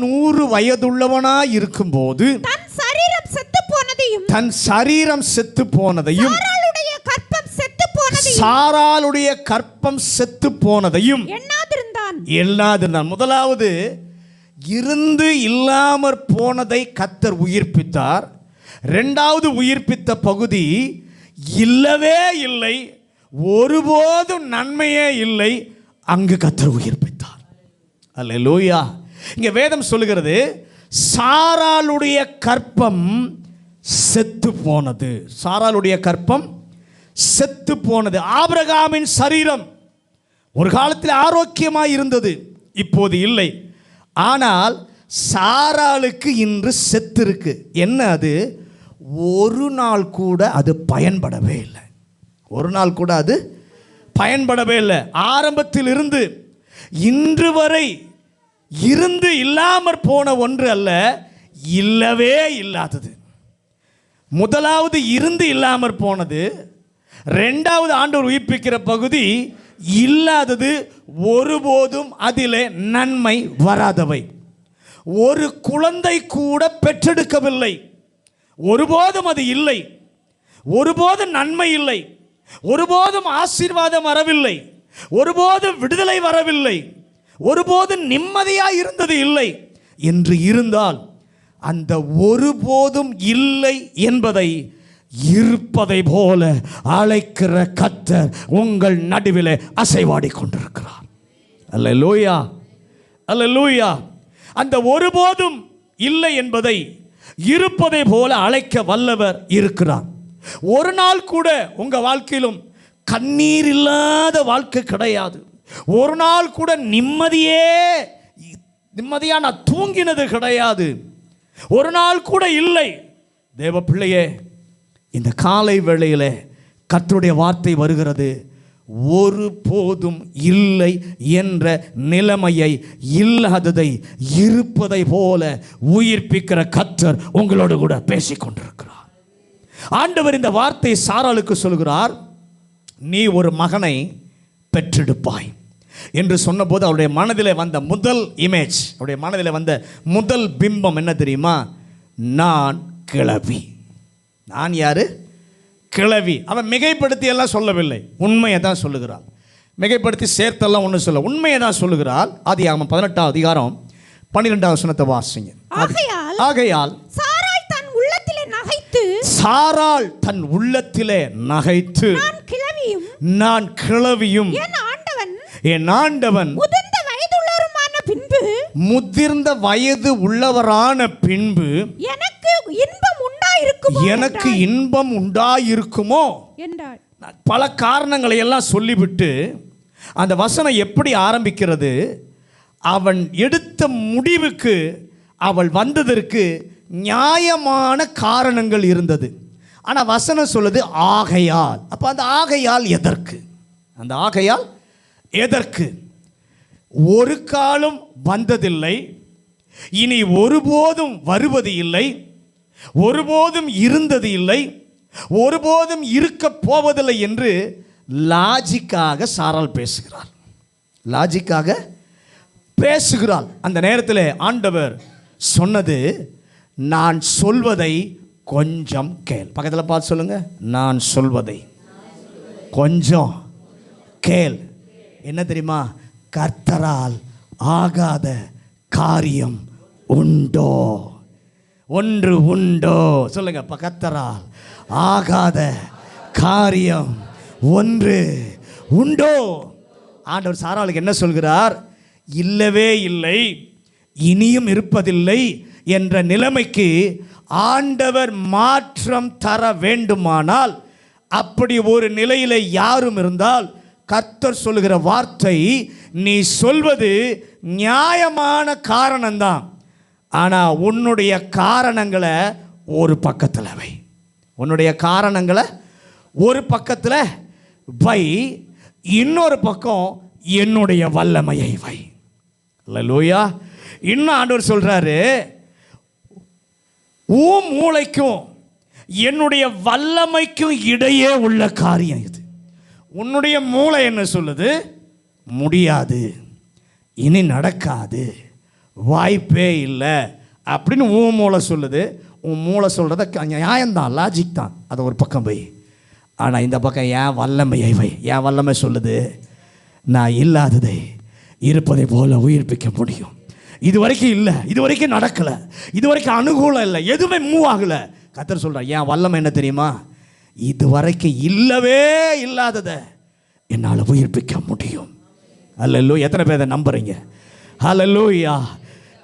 100 வயதுள்ளவனாய் இருக்கும்போது தன் சரீரம் செத்து போனதையும் சாராளுடைய கற்பம் செத்து போனதையும் எண்ணாதிருந்தான். முதலாவது, இருந்து இல்லாமற் போனதை கர்த்தர் உயிர்ப்பித்தார். இரண்டாவது உயிர்ப்பித்த பகுதி, இல்லவே இல்லை, ஒருபோதும் நன்மையே இல்லை, அங்கு கர்த்தர் உயிர்ப்பித்தார். அல்லேலூயா. இங்கே வேதம் சொல்லுகிறது, சாராளுடைய கற்பம் செத்து போனது. சாராளுடைய கற்பம் செத்து போனது. ஆபிரகாமின் சரீரம் ஒரு காலத்தில் ஆரோக்கியமாய் இருந்தது, இப்போது இல்லை. ஆனால் சாராளுக்கு இன்று செத்து இருக்கு. என்ன அது? ஒரு நாள் கூட அது பயன்படவே இல்லை. ஒரு நாள் கூட அது பயன்படவே இல்லை. ஆரம்பத்தில் இருந்து இன்று வரை இருந்து இல்லாமற் போன ஒன்று அல்ல, இல்லவே இல்லாதது. முதலாவது இருந்து இல்லாமற் போனது, இரண்டாவது ஆண்டவர் உயிர்ப்பிக்கிற பகுதி இல்லாதது, ஒருபோதும் அதிலே நன்மை வராதவை. ஒரு குழந்தை கூட பெற்றெடுக்கவில்லை, ஒருபோதும் அது இல்லை, ஒருபோதும் நன்மை இல்லை, ஒருபோதும் ஆசீர்வாதம் வரவில்லை, ஒருபோதும் விடுதலை வரவில்லை, ஒருபோதும் நிம்மதியாக இருந்தது இல்லை என்று இருந்தால் அந்த ஒருபோதும் இல்லை என்பதை இருப்பதை போல அழைக்கிற கர்த்தர் உங்கள் நடுவிலே அசைவாடி கொண்டிருக்கிறார். அல்லேலூயா, அல்லேலூயா. அந்த ஒருபோதும் இல்லை என்பதை இருப்பதை போல அழைக்க வல்லவர் இருக்கிறார். ஒரு நாள் கூட உங்க வாழ்க்கையிலும் கண்ணீர் இல்லாத வாழ்க்கை கிடையாது. ஒரு நாள் கூட நிம்மதியா நான் தூங்கினது கிடையாது. ஒரு நாள் கூட இல்லை. தேவ பிள்ளையே, இந்த காலை வேளையிலே கர்த்தருடைய வார்த்தை வருகிறது. ஒருபோதும் இல்லை என்ற நிலைமையை, இல்லாததை இருப்பதை போல உயிர்ப்பிக்கிற கர்த்தர் உங்களோடு கூட பேசிக்கொண்டிருக்கிறார். ஆண்டவர் இந்த வார்த்தை சாராளுக்கு சொல்கிறார், நீ ஒரு மகனை பெற்றெடுப்பாய் என்று சொன்னபோது அவருடைய மனதில் வந்த முதல் இமேஜ், அவருடைய மனதில் வந்த முதல் பிம்பம் என்ன தெரியுமா? நான் கிழவி. நான் யாரு? கிழவி. அவன் மிகைப்படுத்தி எல்லாம் சொல்லவில்லை, உண்மையை தான் சொல்லுகிறாள். மிகைப்படுத்தி சேர்த்தெல்லாம் ஒன்றும் சொல்ல, உண்மையை தான் சொல்லுகிறாள். ஆதியாகமம் 18ஆம் அதிகாரம் 12ஆம் வசனத்தை வாசிங்க. ஆகையால் சாராள் தன் உள்ளத்திலே நகைத்து நான் கிழவியும் என் ஆண்டவன் முதிர்ந்த வயது உள்ளவரான பின்பு எனக்கு இன்பம் உண்டாயிருக்குமோ என்றாள். பல காரணங்களை எல்லாம் சொல்லிவிட்டு அந்த வசனம் எப்படி ஆரம்பிக்கிறது? அவன் எடுத்த முடிவுக்கு அவள் வந்ததற்கு நியாயமான காரணங்கள் இருந்தது. ஆனால் வசனம் சொல்லுது ஆகையால். அப்போ அந்த ஆகையால் எதற்கு? அந்த ஆகையால் எதற்கு? ஒரு காலம் வந்ததில்லை, இனி ஒருபோதும் வருவது இல்லை, ஒருபோதும் இருந்தது இல்லை, ஒருபோதும் இருக்க போவதில்லை என்று லாஜிக்காக சாராள் பேசுகிறாள். லாஜிக்காக பேசுகிறாள். அந்த நேரத்தில் ஆண்டவர் சொன்னது, நான் சொல்வதை கொஞ்சம் கேள். பக்கத்தில் பார்த்து சொல்லுங்க, நான் சொல்வதை கொஞ்சம் கேள். என்ன தெரியுமா? கர்த்தரால் ஆகாத காரியம் உண்டோ? ஒன்று உண்டோ? சொல்லுங்க. கர்த்தரால் ஆகாத காரியம் ஒன்று உண்டோ? ஆண்டவர் சாராளுக்கு என்ன சொல்கிறார்? இல்லவே இல்லை, இனியும் இருப்பதில்லை என்ற நிலைமைக்கு ஆண்டவர் மாற்றம் தர வேண்டுமானால், அப்படி ஒரு நிலையில் யாரும் இருந்தால் கர்த்தர் சொல்லுகிற வார்த்தை, நீ சொல்வது நியாயமான காரணம்தான், ஆனால் உன்னுடைய காரணங்களை ஒரு பக்கத்தில் வை. உன்னுடைய காரணங்களை ஒரு பக்கத்தில் வை, இன்னொரு பக்கம் என்னுடைய வல்லமையை வை. அல்லேலூயா. இன்னும் ஆண்டவர் சொல்றாரு, உன் மூளைக்கும் என்னுடைய வல்லமைக்கும் இடையே உள்ள காரியம் இது. உன்னுடைய மூளை என்ன சொல்லுது? முடியாது, இனி நடக்காது, வாய்ப்பே இல்லை அப்படின்னு உன் மூளை சொல்லுது. உன் மூளை சொல்கிறத நியாயம்தான், லாஜிக் தான், அதை ஒரு பக்கம் வை. ஆனால் இந்த பக்கம் என் வல்லமையை வை. என் வல்லமை சொல்லுது, நான் இல்லாததை இருப்பதை போல உயிர்ப்பிக்க முடியும். இது வரைக்கும் இல்லை, இது வரைக்கும் நடக்கலை, இது வரைக்கும் அனுகூலம் இல்லை, எதுவுமே மூவ் ஆகலை. கர்த்தர் சொல்கிறார், என் வல்லமை என்ன தெரியுமா? இது வரைக்கும் இல்லவே இல்லாததை என்னால் உயிர்ப்பிக்க முடியும். அல்லேலூயா. எத்தனை பேர் அதை நம்புறீங்க? அல்லேலூயா.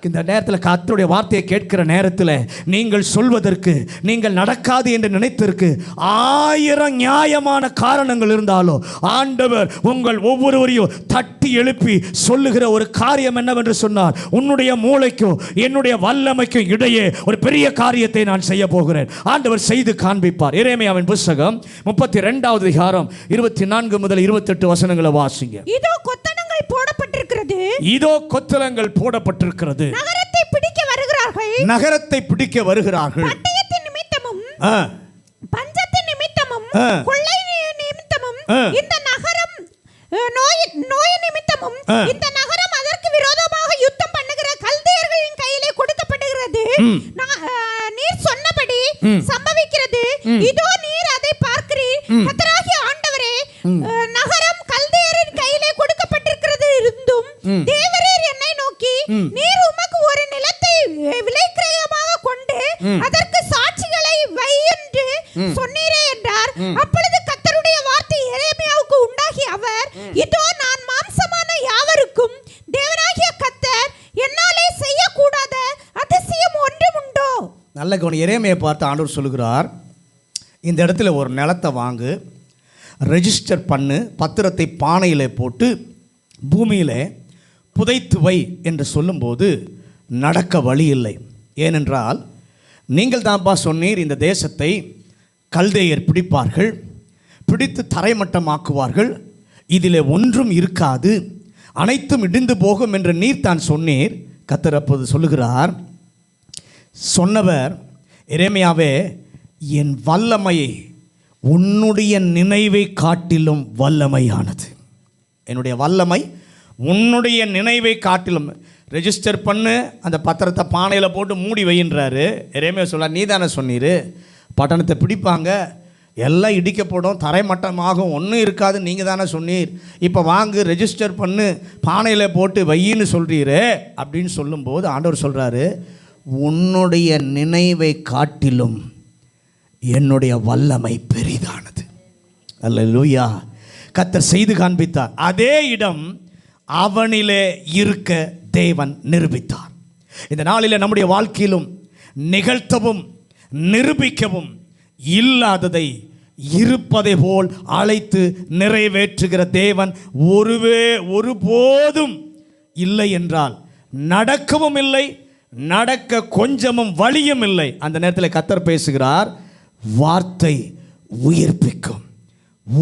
இந்த நேரத்தில் கர்த்தருடைய வார்த்தையை கேட்கிற நேரத்தில் நீங்கள் சொல்வதற்கு, நீங்கள் நடக்காது என்று நினைத்திருக்கு 1000 நியாயமான காரணங்கள் இருந்தாலும் ஆண்டவர் உங்கள் ஒவ்வொருவரையும் தட்டி எழுப்பி சொல்லுகிற ஒரு காரியம் என்னவென்று சொன்னார், உன்னுடைய மூளைக்கும் என்னுடைய வல்லமைக்கும் இடையே ஒரு பெரிய காரியத்தை நான் செய்ய போகிறேன். ஆண்டவர் செய்து காண்பிப்பார். எரேமியாவின் புத்தகம் 32ஆம் அதிகாரம் 24 முதல் 28 வசனங்களை வாசிங்க. இதோ கொத்தளங்கள் போடப்பட்டிருக்கிறது, இதோ கொத்தளங்கள் போடப்பட்டிருக்கிறது, நகரத்தை பிடிக்க வருகிறார்கள், நகரத்தை பிடிக்க வருகிறார்கள், பட்டயத்தின் நிமித்தமும் பஞ்சத்தின் நிமித்தமும் கொள்ளை நிமித்தமும் இந்த நகரம் நோய் நிமித்தமும் இந்த நகரம் அதற்கு விரோதமாக யுத்தம் பண்ணுகிற கல்தேயர்களின் கையிலே கொடுக்கப்படுகிறது. நீர் சொன்னபடி சம்பவிக்கிறது. இதோ நீர் அதை பார்க்கிறீர். கர்த்தராகிய ஆண்டவரே, நகரம் கல்தேயரின் கையிலே கொடுக்கப்பட்டிருக்கிறது இருந்தும் தேவரே நீர் உமக்கு ஒரு நிலத்தை விலைக்கிரயமாக கொண்டு அதற்கு சாட்சிகளை வை என்று சொன்னீரே என்றார். அப்பொழுது கர்த்தருடைய வார்த்தை எரேமியாவுக்கு உண்டாகி அவர், இதோ நான் மாம்சமான யாவருக்கும் தேவனாகிய கர்த்தர் என்னாலே செய்யக்கூடாத அதிசயம் ஒன்றும் உண்டோ? நல்ல கவனம். எரேமியாவை பார்த்து ஆண்டவர் சொல்லுகிறார், இந்த இடத்துல ஒரு நிலத்தை வாங்கு, ரெஜிஸ்டர் பண்ணு, பத்திரத்தை பானையில் போட்டு பூமியில் புதைத்து வை என்று சொல்லும்போது நடக்க வழி இல்லை. ஏனென்றால் நீங்கள் தான்ப்பா சொன்னீர், இந்த தேசத்தை கல்தேயர் பிடிப்பார்கள், பிடித்து தரைமட்டமாக்குவார்கள், இதில் ஒன்றும் இருக்காது, அனைத்தும் இடிந்து போகும் என்று நீர் தான் சொன்னீர். கர்த்தர் அப்போது சொல்லுகிறார், சொன்னவர் எரேமியாவே, என் வல்லமையை உன்னுடைய நினைவை காட்டிலும் வல்லமையானது. என்னுடைய வல்லமை உன்னுடைய நினைவை காட்டிலும். ரெஜிஸ்டர் பண்ணு, அந்த பத்திரத்தை பானையில் போட்டு மூடி வைன்றாரு. எரேமியா சொல்ல, நீ தானே சொன்னீர் பட்டணத்தை பிடிப்பாங்க, எல்லாம் இடிக்கப்படும், தரைமட்டமாகும், ஒன்றும் இருக்காது, நீங்கள் தானே சொன்னீர். இப்போ வாங்கு, ரெஜிஸ்டர் பண்ணு, பானையில் போட்டு வையின்னு சொல்கிறீரு அப்படின்னு சொல்லும்போது ஆண்டவர் சொல்கிறாரு, உன்னுடைய நினைவை காட்டிலும் என்னுடைய வல்லமை பெரிதானது. அல்லேலூயா. கர்த்தர் செய்து காண்பித்தார். அதே இடம் அவனிலே இருக்க தேவன் நிரூபித்தார். இந்த நாளில் நம்முடைய வாழ்க்கையிலும் நிகழ்த்தவும் நிரூபிக்கவும் இல்லாததை இருப்பதை போல் அழைத்து நிறைவேற்றுகிற தேவன் ஒருபோதும் இல்லை என்றால் நடக்கவும் இல்லை, நடக்க கொஞ்சமும் வழியும் இல்லை. அந்த நேரத்தில் கர்த்தர் பேசுகிறார், வார்த்தை உயிர்ப்பிக்கும்.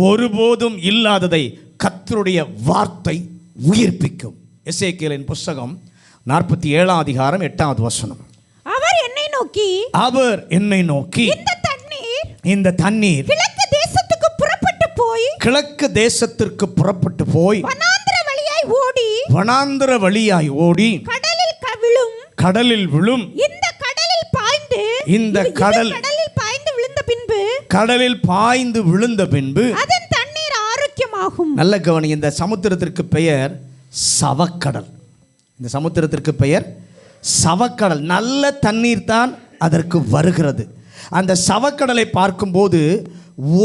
ஒருபோதும் இல்லாததை கர்த்தருடைய வார்த்தை உயிர்ப்பிக்கும். எசேக்கியேலின் புத்தகம் 47 அதிகாரம் 8வது வசனம். அவர் என்னை நோக்கி இந்த தண்ணீர் கிழக்கு தேசத்துக்கு புறப்பட்டு போய் வனாந்திர வழியாய் ஓடி கடலில் விழும். இந்த கடலில் பாய்ந்து விழுந்த பின்பு அதன் தண்ணீர் ஆரோக்கியமாகும். நல்ல கவனி. இந்த சமுத்திரத்திற்கு பெயர் சவக்கடல். இந்த சமுத்திரத்திற்கு பெயர் சவக்கடல். நல்ல தண்ணீர் தான் அதற்கு வருகிறது. அந்த சவக்கடலை பார்க்கும்போது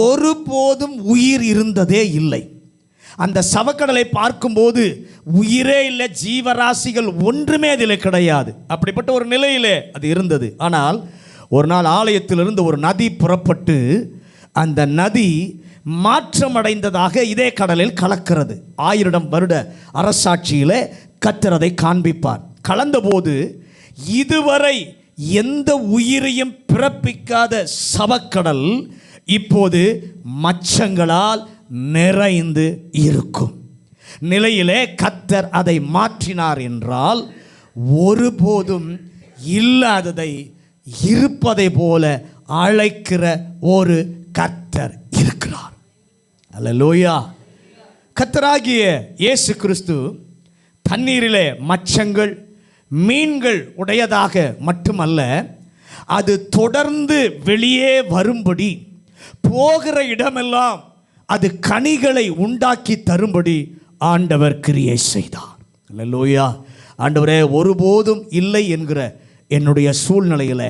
ஒருபோதும் உயிர் இருந்ததே இல்லை. அந்த சவக்கடலை பார்க்கும்போது உயிரே இல்லை, ஜீவராசிகள் ஒன்றுமே அதில் கிடையாது. அப்படிப்பட்ட ஒரு நிலையிலே அது இருந்தது. ஆனால் ஒரு நாள் ஆலயத்திலிருந்து ஒரு நதி புறப்பட்டு அந்த நதி மாற்றமடைந்ததாக இதே கடலில் கலக்கிறது. 1000 வருட அரசாட்சியிலே கர்த்தர் அதை காண்பிப்பார். கலந்தபோது இதுவரை எந்த உயிரையும் பிறப்பிக்காத சவக்கடல் இப்போது மச்சங்களால் நிறைந்து இருக்கும் நிலையிலே கர்த்தர் அதை மாற்றினார் என்றால் ஒருபோதும் இல்லாததை இருப்பதை போல அழைக்கிற ஒரு கர்த்தர் இருக்கிறார். அல்லேலூயா. கர்த்தராகிய இயேசு கிறிஸ்து தண்ணீரிலே மச்சங்கள் மீன்கள் உடையதாக மட்டுமல்ல, அது தொடர்ந்து வெளியே வரும்படி போகிற இடமெல்லாம் அது கனிகளை உண்டாக்கி தரும்படி ஆண்டவர் கிரியை செய்தார். அல்லேலூயா. ஆண்டவரே, ஒருபோதும் இல்லை என்கிற என்னுடைய சூழ்நிலையில்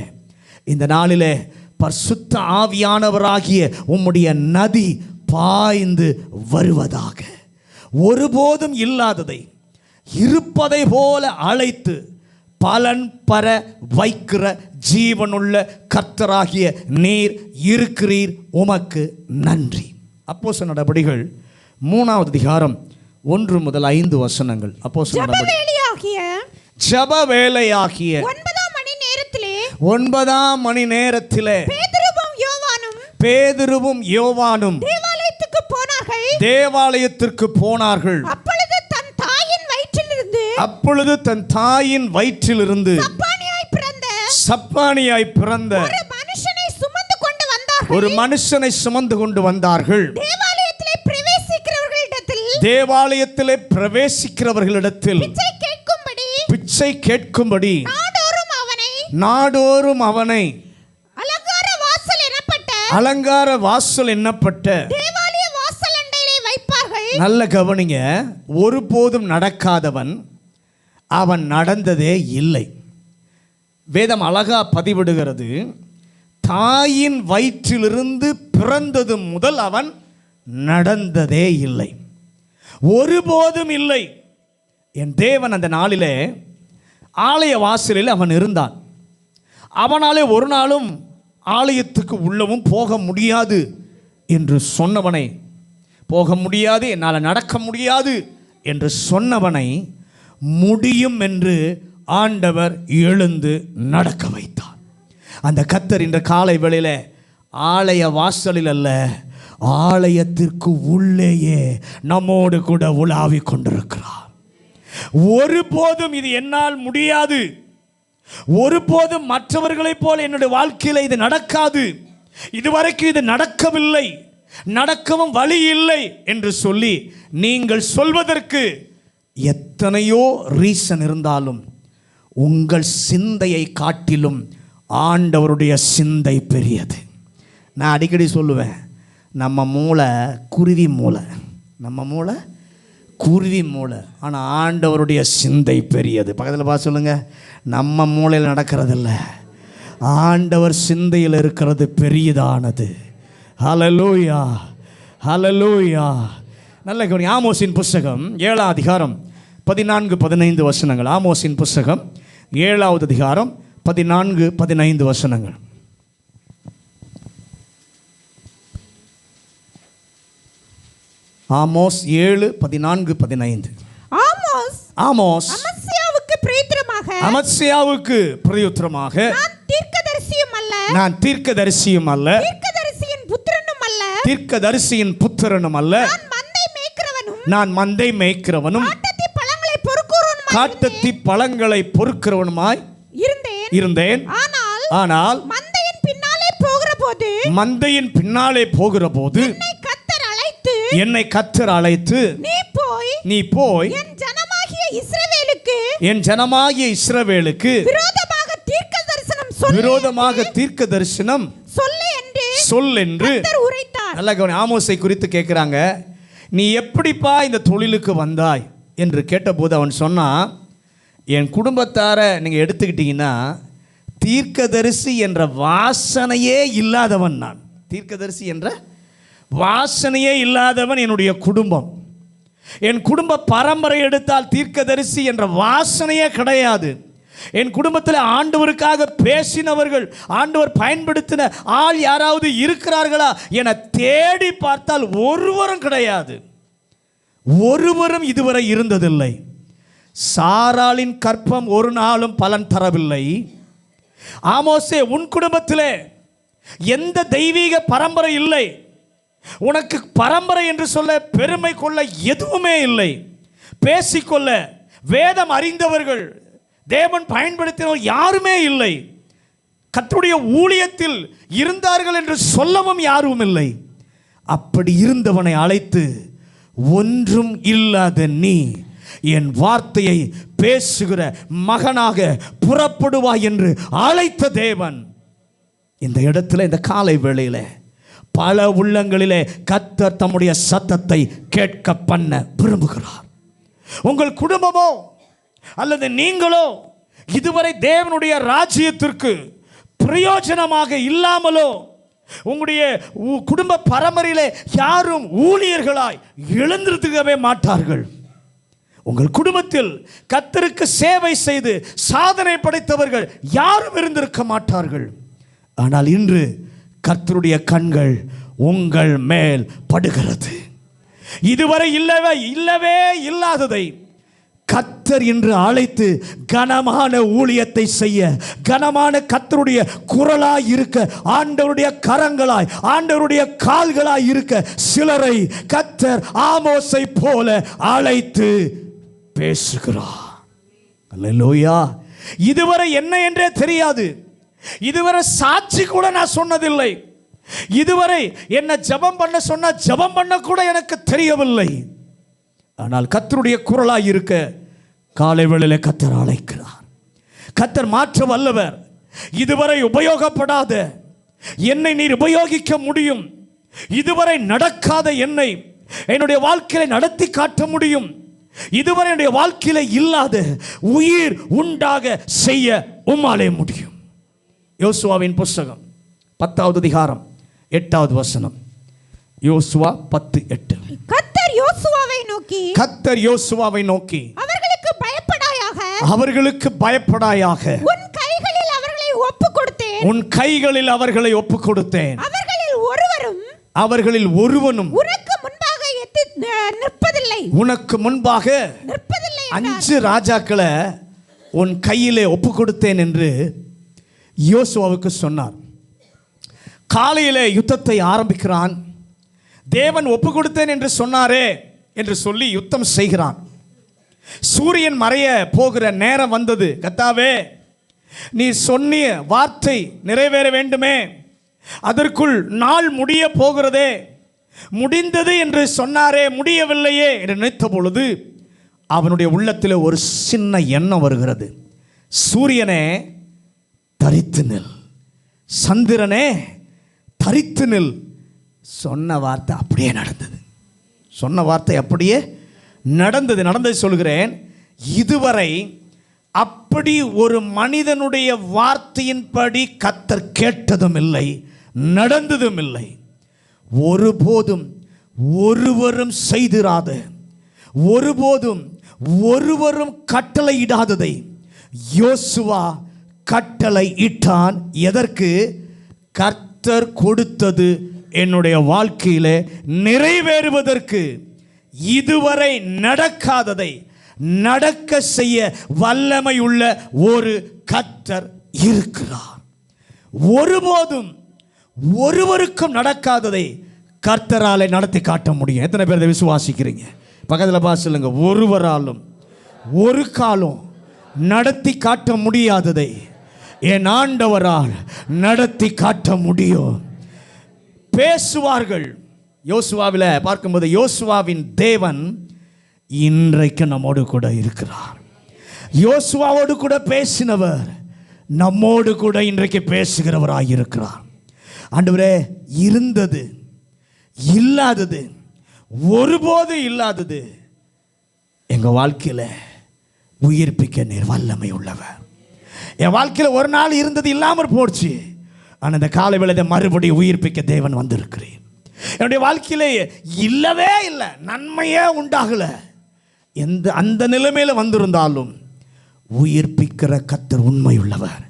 இந்த நாளிலே பரிசுத்த ஆவியானவராகிய உம்முடைய நதி பாய்ந்து வருவதாக. ஒருபோதும் இல்லாததை இருப்பதை போல அழைத்து பலன் பெற வைக்கிற ஜீவனுள்ள கர்த்தராகிய நீர் இருக்கிறீர், உமக்கு நன்றி. அப்போஸ்தலர் நடபடிகள் 3வது அதிகாரம் 1 முதல் 5 வசனங்கள். அப்போஸ்தலர் ஜெப வேளையாகிய 9ஆம் மணி நேரத்திலே பேதுருவும் யோவானும் தேவாலயத்திற்கு போனார்கள். அப்பொழுது தன் தாயின் வயிற்றிலிருந்து சப்பானியாய் பிறந்த ஒரு மனுஷனை சுமந்து கொண்டு வந்தார்கள். தேவாலயத்திலே பிரவேசிக்கிறவர்களிடத்தில் பிச்சை கேட்கும்படி நாடோறும் அவனை அலங்கார வாசல் எண்ணப்பட்ட நல்ல கவனிங்க. ஒருபோதும் நடக்காதவன் அவன் நடந்ததே இல்லை. வேதம் அழகா பதிவிடுகிறது, தாயின் வயிற்றிலிருந்து பிறந்தது முதல் அவன் நடந்ததே இல்லை, ஒருபோதும் இல்லை. என் தேவன் அந்த நாளிலே ஆலய வாசலில் அவன் இருந்தான். அவனாலே ஒரு நாளும் ஆலயத்துக்கு உள்ளவும் போக முடியாது என்று சொன்னவனை, போக முடியாது, என்னால் நடக்க முடியாது என்று சொன்னவனை முடியும் என்று ஆண்டவர் எழுந்து நடக்க வைத்தார். அந்த கர்த்தர் இன்று காலை வேளையில் ஆலய வாசலில் அல்ல, ஆலயத்திற்கு உள்ளேயே நம்மோடு கூட உலாவி கொண்டிருக்கிறார். ஒருபோதும் இது என்னால் முடியாது, ஒருபோதும் மற்றவர்களைப் போல என்னுடைய வாழ்க்கையில் இது நடக்காது, இதுவரைக்கும் இது நடக்கவில்லை, நடக்கவும் வழி இல்லை என்று சொல்லி நீங்கள் சொல்வதற்கு எத்தனையோ ரீசன் இருந்தாலும் உங்கள் சிந்தையை காட்டிலும் ஆண்டவருடைய சிந்தை பெரியது. நான் அடிக்கடி சொல்லுவேன், நம்ம மூளை குருவி மூளை, நம்ம மூளை குருவி மூளை, ஆனால் ஆண்டவருடைய சிந்தை பெரியது. பக்கத்தில் பார்த்து சொல்லுங்க, நம்ம மூளையில் நடக்கிறதில்ல, ஆண்டவர் சிந்தையில் இருக்கிறது பெரியதானது. ஹல்லேலூயா, ஹல்லேலூயா. நல்ல கவனி. ஆமோஸின் புஸ்தகம் 7ஆம் அதிகாரம் 14-15 வசனங்கள். ஆமோஸின் புஸ்தகம் 7வது அதிகாரம் 14-15 வசனங்கள். ஆமோஸ் 7:14-15. ஆமோஸ் அமத்சியாவுக்கு பிரயுத்தரமாக நான் தீர்க்கதரிசியும் அல்ல, தீர்க்கதரிசியின் புத்திரனும் அல்ல, நான் மந்தை மேய்க்கிறவனும் காட்டத்தி பழங்களை பொறுக்கிறவனுமாய் இருந்தேன். ஆனால் மந்தையின் பின்னாலே போகிற போது என்னை கர்த்தர் அழைத்து நீ போய் என் ஜனமாகிய இஸ்ரவேலுக்கு விரோதமாக தீர்க்க தரிசனம் சொல் என்று நல்ல கவனி. ஆமோஸை குறித்து கேட்கிறாங்க, நீ எப்படிப்பா இந்த தொழிலுக்கு வந்தாய் என்று கேட்டபோது அவன் சொன்னான், என் குடும்பத்தார நீங்கள் எடுத்துக்கிட்டீங்கன்னா தீர்க்கதரிசி என்ற வாசனையே இல்லாதவன் நான். தீர்க்கதரிசி என்ற வாசனையே இல்லாதவன் என்னுடைய குடும்பம். என் குடும்ப பரம்பரை எடுத்தால் தீர்க்கதரிசி என்ற வாசனையே கிடையாது. என் குடும்பத்தில் ஆண்டவருக்காக பேசினவர்கள், ஆண்டவர் பயன்படுத்தின ஆள் யாராவது இருக்கிறார்களா என தேடி பார்த்தால் ஒருவரும் கிடையாது, ஒருவரும் இதுவரை இருந்ததில்லை. சாராளின் கற்பம் ஒரு நாளும் பலன் தரவில்லை. ஆமோஸே, உன் குடும்பத்திலே எந்த தெய்வீக பரம்பரை இல்லை, உனக்கு பரம்பரை என்று சொல்ல பெருமை கொள்ள எதுவுமே இல்லை, பேசிக்கொள்ள வேதம் அறிந்தவர்கள் தேவன் பயன்படுத்தினவர் யாருமே இல்லை, கர்த்தருடைய ஊழியத்தில் இருந்தார்கள் என்று சொல்லவும் யாரும் இல்லை. அப்படி இருந்தவனை அழைத்து ஒன்றும் இல்லாத நீ என் வார்த்தையை பேசுகிற மகனாக புறப்படுவாய் என்று அழைத்த தேவன் இந்த இடத்துல இந்த காலை வேளையில் பல உள்ளங்களிலே கர்த்தர் தம்முடைய சத்தத்தை கேட்க பண்ண விரும்புகிறார். உங்கள் குடும்பமோ அல்லது நீங்களோ இதுவரை தேவனுடைய ராஜ்யத்திற்கு பிரயோஜனமாக இல்லாமலோ உங்களுடைய குடும்ப பரம்பரையிலே யாரும் ஊழியர்களாய் எழுந்திருக்கவே மாட்டார்கள். உங்கள் குடும்பத்தில் கர்த்தருக்கு சேவை செய்து சாதனை படைத்தவர்கள் யாரும் இருந்திருக்க மாட்டார்கள். ஆனால் இன்று கர்த்தருடைய கண்கள் உங்கள் மேல் படுகிறது. இதுவரை இல்லவே இல்லாததை கர்த்தர் என்று அழைத்து கனமான ஊழியத்தை செய்ய, கனமான கர்த்தருடைய குரலாய் இருக்க, ஆண்டவருடைய கரங்களாய், ஆண்டவருடைய கால்களாய் இருக்க சிலரை கர்த்தர் ஆமோஸை போல அழைத்து பேசுகிறார். அல்லேலூயா. இதுவரை என்ன என்றே தெரியாது, இதுவரை சாட்சி கூட நான் சொன்னதில்லை, இதுவரை என்ன ஜெபம் பண்ண சொன்ன ஜெபம் பண்ண கூட எனக்கு தெரியவில்லை. ஆனால் கர்த்தருடைய குரலாய் இருக்க காலை வேளையிலே கர்த்தர் அழைக்கிறார். கர்த்தர் மாற்ற வல்லவர். இதுவரை உபயோகப்படாத என்னை நீர் உபயோகிக்க முடியும். இதுவரை நடக்காத என்னை என்னுடைய வாழ்க்கையை நடத்தி காட்ட முடியும். இதுவரை என்னுடைய வாழ்க்கையில இல்லாத உயிர் உண்டாக செய்ய உம்மாலே முடியும். யோசுவாவின் புஸ்தகம் 10வது அதிகாரம் 8வது வசனம். யோசுவா 10:8. கர்த்தர் யோசுவாவை நோக்கி அவர்களுக்கு பயப்படாயாக, உன் கைகளில் அவர்களை ஒப்புக் கொடுத்தேன். அவர்களில் ஒருவனும் உனக்கு முன்பாக நிற்பதில்லை. 5 ராஜாக்களை உன் கையிலே ஒப்பு கொடுத்தேன் என்று யோசுவாவுக்கு சொன்னார். காலையிலே யுத்தத்தை ஆரம்பிக்கிறான். தேவன் ஒப்பு கொடுத்தேன் என்று சொன்னாரே என்று சொல்லி யுத்தம் செய்கிறான். சூரியன் மறைய போகிற நேரம் வந்தது. கர்த்தாவே, நீ சொன்னிய வார்த்தை நிறைவேற வேண்டுமே, அதற்குள் நாள் முடிய போகிறதே, முடிந்தது என்று சொன்னாரே, முடியவில்லையே என்று நினைத்த பொழுது அவனுடைய உள்ளத்தில் ஒரு சின்ன எண்ணம் வருகிறது. சூரியனே தரித்து நில், சந்திரனே தரித்து நில். சொன்ன வார்த்தை அப்படியே நடந்தது. நடந்ததை சொல்கிறேன். இதுவரை அப்படி ஒரு மனிதனுடைய வார்த்தையின்படி கர்த்தர் கேட்டதும் இல்லை, நடந்ததும் இல்லை. ஒருபோதும் ஒருவரும் செய்திராத, ஒருபோதும் ஒருவரும் கட்டளையிடாததை யோசுவா கட்டளை இட்டான். எதற்கு? கர்த்தர் கொடுத்தது என்னுடைய வாழ்க்கையிலே நிறைவேறுவதற்கு. இதுவரை நடக்காததை நடக்க செய்ய வல்லமை உள்ள ஒரு கர்த்தர் இருக்கிறார். ஒருபோதும் ஒருவருக்கும் நடக்காததை கர்த்தராலே நடத்தி காட்ட முடியும். எத்தனை பேர் இதை விசுவாசிக்கிறீங்க? பக்கத்தில் பார்த்து சொல்லுங்க. ஒருவராலும் ஒரு காலம் நடத்தி காட்ட முடியாததை என் ஆண்டவரால் நடத்தி காட்ட முடியும். பேசுவார்கள். யோசுவாவில் பார்க்கும்போது யோசுவாவின் தேவன் இன்றைக்கு நம்மோடு கூட இருக்கிறார். யோசுவாவோடு கூட பேசினவர் நம்மோடு கூட இன்றைக்கு பேசுகிறவராக இருக்கிறார். ஆண்டவரே, இருந்தது இல்லாதது, ஒருபோது இல்லாதது எங்கள் வாழ்க்கையில் உயிர்ப்பிக்க நீர் வல்லமை உள்ளவர். என் வாழ்க்கையில் ஒரு நாள் இருந்தது இல்லாமல் போச்சு, ஆனால் இந்த காலை வேளையில மறுபடியும் உயிர்ப்பிக்க தேவன் வந்திருக்கிறேன். என்னுடைய வாழ்க்கையிலே இல்லவே இல்லை, நன்மையே உண்டாகலை, அந்த நிலைமையில் வந்திருந்தாலும் உயிர்ப்பிக்கிற கர்த்தர் உண்மை உள்ளவர்.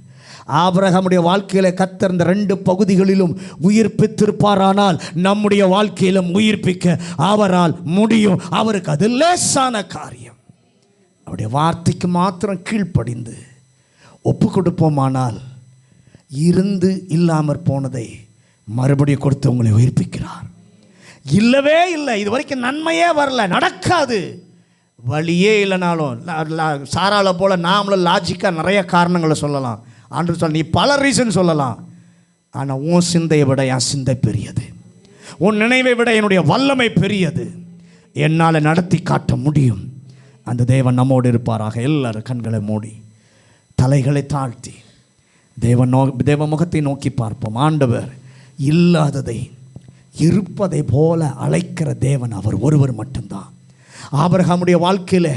ஆபிரகாமுடைய வாழ்க்கையில் கர்த்தர் இந்த 2 பகுதிகளிலும் உயிர்ப்பித்திருப்பாரானால் நம்முடைய வாழ்க்கையிலும் உயிர்ப்பிக்க அவரால் முடியும். அவருக்கு அது லேசான காரியம். அவருடைய வார்த்தைக்கு மாத்திரம் கீழ்ப்படிந்து ஒப்பு கொடுப்போமானால் இருந்து இல்லாமற் போனதை மறுபடியும் கொடுத்து உங்களை உயிர்ப்பிக்கிறார். இல்லவே இல்லை, இது வரைக்கும் நன்மையே வரல, நடக்காது, வழியே இல்லைனாலும் சாராளை போல நாமளும் லாஜிக்காக நிறைய காரணங்களை சொல்லலாம். ஆண்டவர் சொல்ல, நீ பல ரீசன் சொல்லலாம், ஆனால் உன் சிந்தையை விட என் சிந்தை பெரியது, உன் நினைவை விட என்னுடைய வல்லமை பெரியது, என்னால் நடத்தி காட்ட முடியும். அந்த தேவன் நம்மோடு இருப்பாராக. எல்லாரும் கண்களை மூடி தலைகளை தாழ்த்தி தேவ முகத்தை நோக்கி பார்ப்போம். ஆண்டவர் இல்லாததை இருப்பதை போல அழைக்கிற தேவன் அவர் ஒருவர் மட்டும்தான். ஆபிரகாமுடைய வாழ்க்கையில்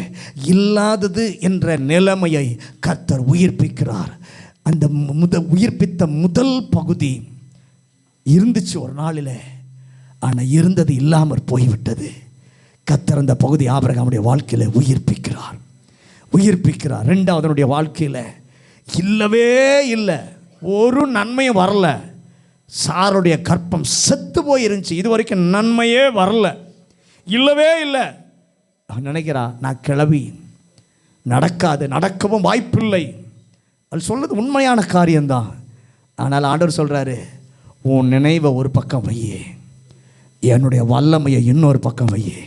இல்லாதது என்ற நிலைமையை கர்த்தர் உயிர்ப்பிக்கிறார். அந்த உயிர்ப்பித்த முதல் பகுதி இருந்துச்சு ஒரு நாளில், ஆனால் இருந்தது இல்லாமல் போய்விட்டது. கர்த்தர் அந்த பகுதி ஆபிரகாமுடைய வாழ்க்கையில் உயிர்ப்பிக்கிறார். 2வது வாழ்க்கையில் இல்லவே இல்லை, ஒரு நன்மையும் வரல. சாருடைய கற்பம் செத்து போயிருந்துச்சு, இது வரைக்கும் நன்மையே வரல, இல்லவே இல்லை. அவன் நினைக்கிறா, நான் கிளவி, நடக்காது, நடக்கவும் வாய்ப்பில்லை. அது சொல்றது உண்மையான காரியம்தான். ஆனால் ஆண்டவர் சொல்கிறாரு, உன் நினைவை ஒரு பக்கம் வையே, என்னுடைய வல்லமையை இன்னொரு பக்கம் வையே,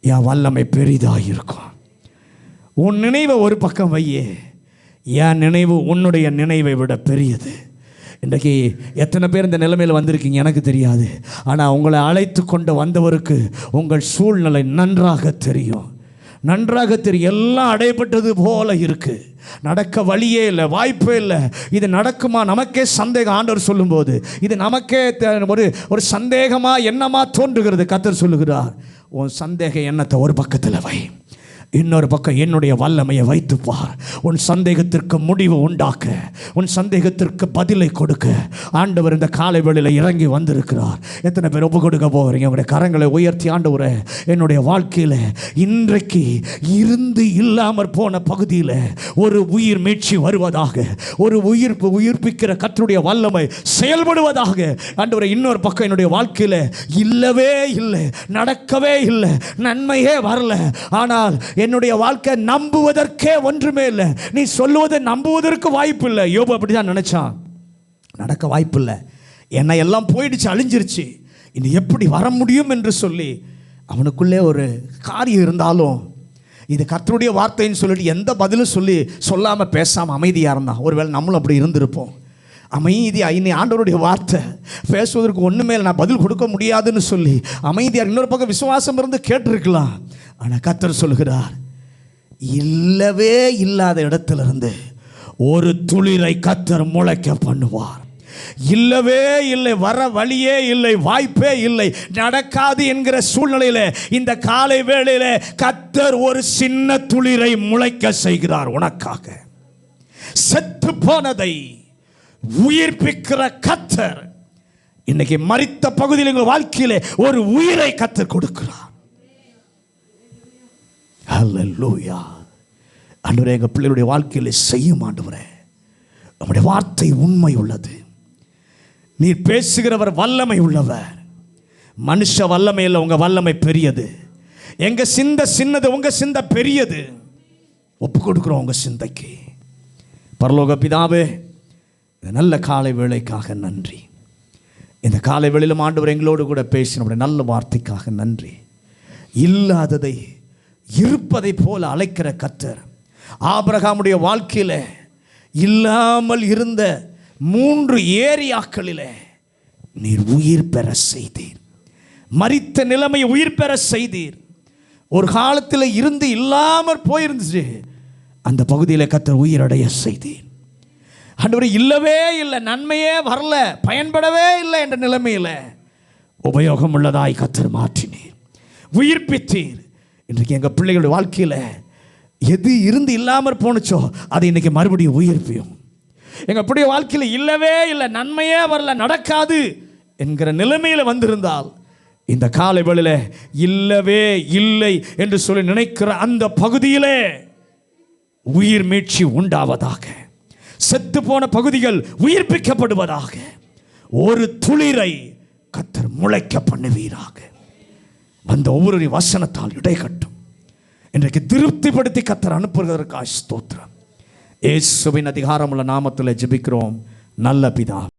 என் வல்லமை பெரிதாக இருக்கும். உன் நினைவை ஒரு பக்கம் வையே, என் நினைவு உன்னுடைய நினைவை விட பெரியது. இன்றைக்கி எத்தனை பேர் இந்த நிலைமையில் வந்திருக்கீங்க எனக்கு தெரியாது, ஆனால் உங்களை அழைத்து கொண்டு வந்தவருக்கு உங்கள் சூழ்நிலை நன்றாக தெரியும். எல்லாம் அடைபட்டது போல இருக்குது, நடக்க வழியே இல்லை, வாய்ப்பே இல்லை. இது நடக்குமா? நமக்கே சந்தேகம். ஆண்டவர் சொல்லும்போது இது நமக்கே ஒரு சந்தேகமாக என்னமா தோன்றுகிறது. கர்த்தர் சொல்லுகிறார், உன் சந்தேக எண்ணத்தை ஒரு பக்கத்தில் வை, இன்னொரு பக்கம் என்னுடைய வல்லமையை வைத்து பார். உன் சந்தேகத்திற்கு முடிவு உண்டாக்க, உன் சந்தேகத்திற்கு பதிலை கொடுக்க ஆண்டவர் இந்த காலை வேளையில் இறங்கி வந்திருக்கிறார். எத்தனை பேர் ஒப்பு கொடுக்க போகிறீங்க? உங்களுடைய கரங்களை உயர்த்தி, ஆண்டவரே என்னுடைய வாழ்க்கையில் இன்றைக்கு இருந்து இல்லாமற் போன பகுதியில் ஒரு உயிர் மீட்சி வருவதாக, ஒரு உயிர்ப்பிக்கிற கர்த்தருடைய வல்லமை செயல்படுவதாக. ஆண்டவரே இன்னொரு பக்கம் என்னுடைய வாழ்க்கையில் இல்லவே இல்லை, நடக்கவே இல்லை, நன்மையே வரல, ஆனால் என்னுடைய வாழ்க்கை நம்புவதற்கே ஒன்றுமே இல்லை, நீ சொல்லுவதை நம்புவதற்கு வாய்ப்பு இல்லை. யோபு அப்படிதான் நினைச்சான். நடக்க வாய்ப்பு இல்லை, என்னை எல்லாம் போயிடுச்சு, அழிஞ்சிருச்சு, இனி எப்படி வர முடியும் என்று சொல்லி அவனுக்குள்ளே ஒரு காரியம் இருந்தாலும் இது கர்த்தருடைய வார்த்தைன்னு சொல்லிட்டு எந்த பதிலும் சொல்லாமல் பேசாமல் அமைதியாக இருந்தான். ஒருவேளை நம்மளும் அப்படி இருந்திருப்போம். அமைதியாக இனி ஆண்டவருடைய வார்த்தை பேசுவதற்கு ஒன்றுமே இல்லை, நான் பதில் கொடுக்க முடியாதுன்னு சொல்லி அமைதியாக இன்னொரு பக்கம் விசுவாசம் இருந்து கேட்டிருக்கலாம். ஆனால் கர்த்தர் சொல்கிறார், இல்லவே இல்லாத இடத்திலிருந்து ஒரு துளிரை கர்த்தர் முளைக்க பண்ணுவார். இல்லவே இல்லை, வர வழியே இல்லை, வாய்ப்பே இல்லை, நடக்காது என்கிற சூழ்நிலையில் இந்த காலை வேளையில கர்த்தர் ஒரு சின்ன துளிரை முளைக்க செய்கிறார் உனக்காக. செத்து போனதை உயிர்ப்பிக்கிற கர்த்தர் இன்னைக்கு மரித்த பகுதியில் எங்கள் வாழ்க்கையிலே ஒரு உயிரை கர்த்தர் கொடுக்கிறார். ஹல்லேலூயா. ஆண்டவரே எங்கள் பிள்ளைகளுடைய வாழ்க்கையில் செய்யும் ஆண்டவரே, நம்முடைய வார்த்தை உண்மை உள்ளது, நீர் பேசுகிறவர் வல்லமை உள்ளவர். மனுஷ வல்லமை இல்லை, உங்கள் வல்லமை பெரியது. எங்கள் சிந்தை சின்னது, உங்கள் சிந்தை பெரியது. ஒப்பு கொடுக்குறோம் உங்கள் சிந்தைக்கு. பரலோக பிதாவே, இந்த நல்ல காலை வேளைக்காக நன்றி. இந்த காலை வேளையிலும் ஆண்டவர் எங்களோடு கூட பேசின நல்ல வார்த்தைக்காக நன்றி. இல்லாததை இருப்பதை போல அழைக்கிற கர்த்தர், ஆபிரகாமுடைய வாழ்க்கையில் இல்லாமல் இருந்த 3 ஏரியாக்களிலே நீர் உயிர் பெற செய்தீர். மரித்த நிலைமையை உயிர் பெற செய்தீர். ஒரு காலத்தில் இருந்து இல்லாமல் போயிருந்துச்சு, அந்த பகுதியில் கர்த்தர் உயிரடைய செய்தீர். ஆண்டவரே இல்லவே இல்லை, நன்மையே வரல, பயன்படவே இல்லை என்ற நிலைமையில் உபயோகம் உள்ளதாய் கர்த்தர் மாற்றினீர், உயிர்ப்பித்தீர். இன்றைக்கு எங்கள் பிள்ளைகளுடைய வாழ்க்கையில் எது இருந்து இல்லாமல் போனுச்சோ அதை இன்றைக்கி மறுபடியும் உயிர்ப்பியும். எங்கள் பிள்ளைய வாழ்க்கையில் இல்லவே இல்லை, நன்மையே வரல, நடக்காது என்கிற நிலைமையில் வந்திருந்தால் இந்த காலை வேளையிலே இல்லவே இல்லை என்று சொல்லி நினைக்கிற அந்த பகுதியிலே உயிர் மீட்சி உண்டாவதாக, செத்து போன பகுதிகள் உயிர்ப்பிக்கப்படுவதாக, ஒரு துளிரை கர்த்தர் முளைக்க பண்ணுவீராக. வந்த ஒவ்வொரு வசனத்தால் இடைக்கட்டும். இன்றைக்கு திருப்திப்படுத்தி கர்த்தர் அனுப்புவதற்காக ஸ்தோத்திரம். இயேசுவின் அதிகாரமுள்ள நாமத்தில் ஜெபிக்கிறோம் நல்ல பிதா.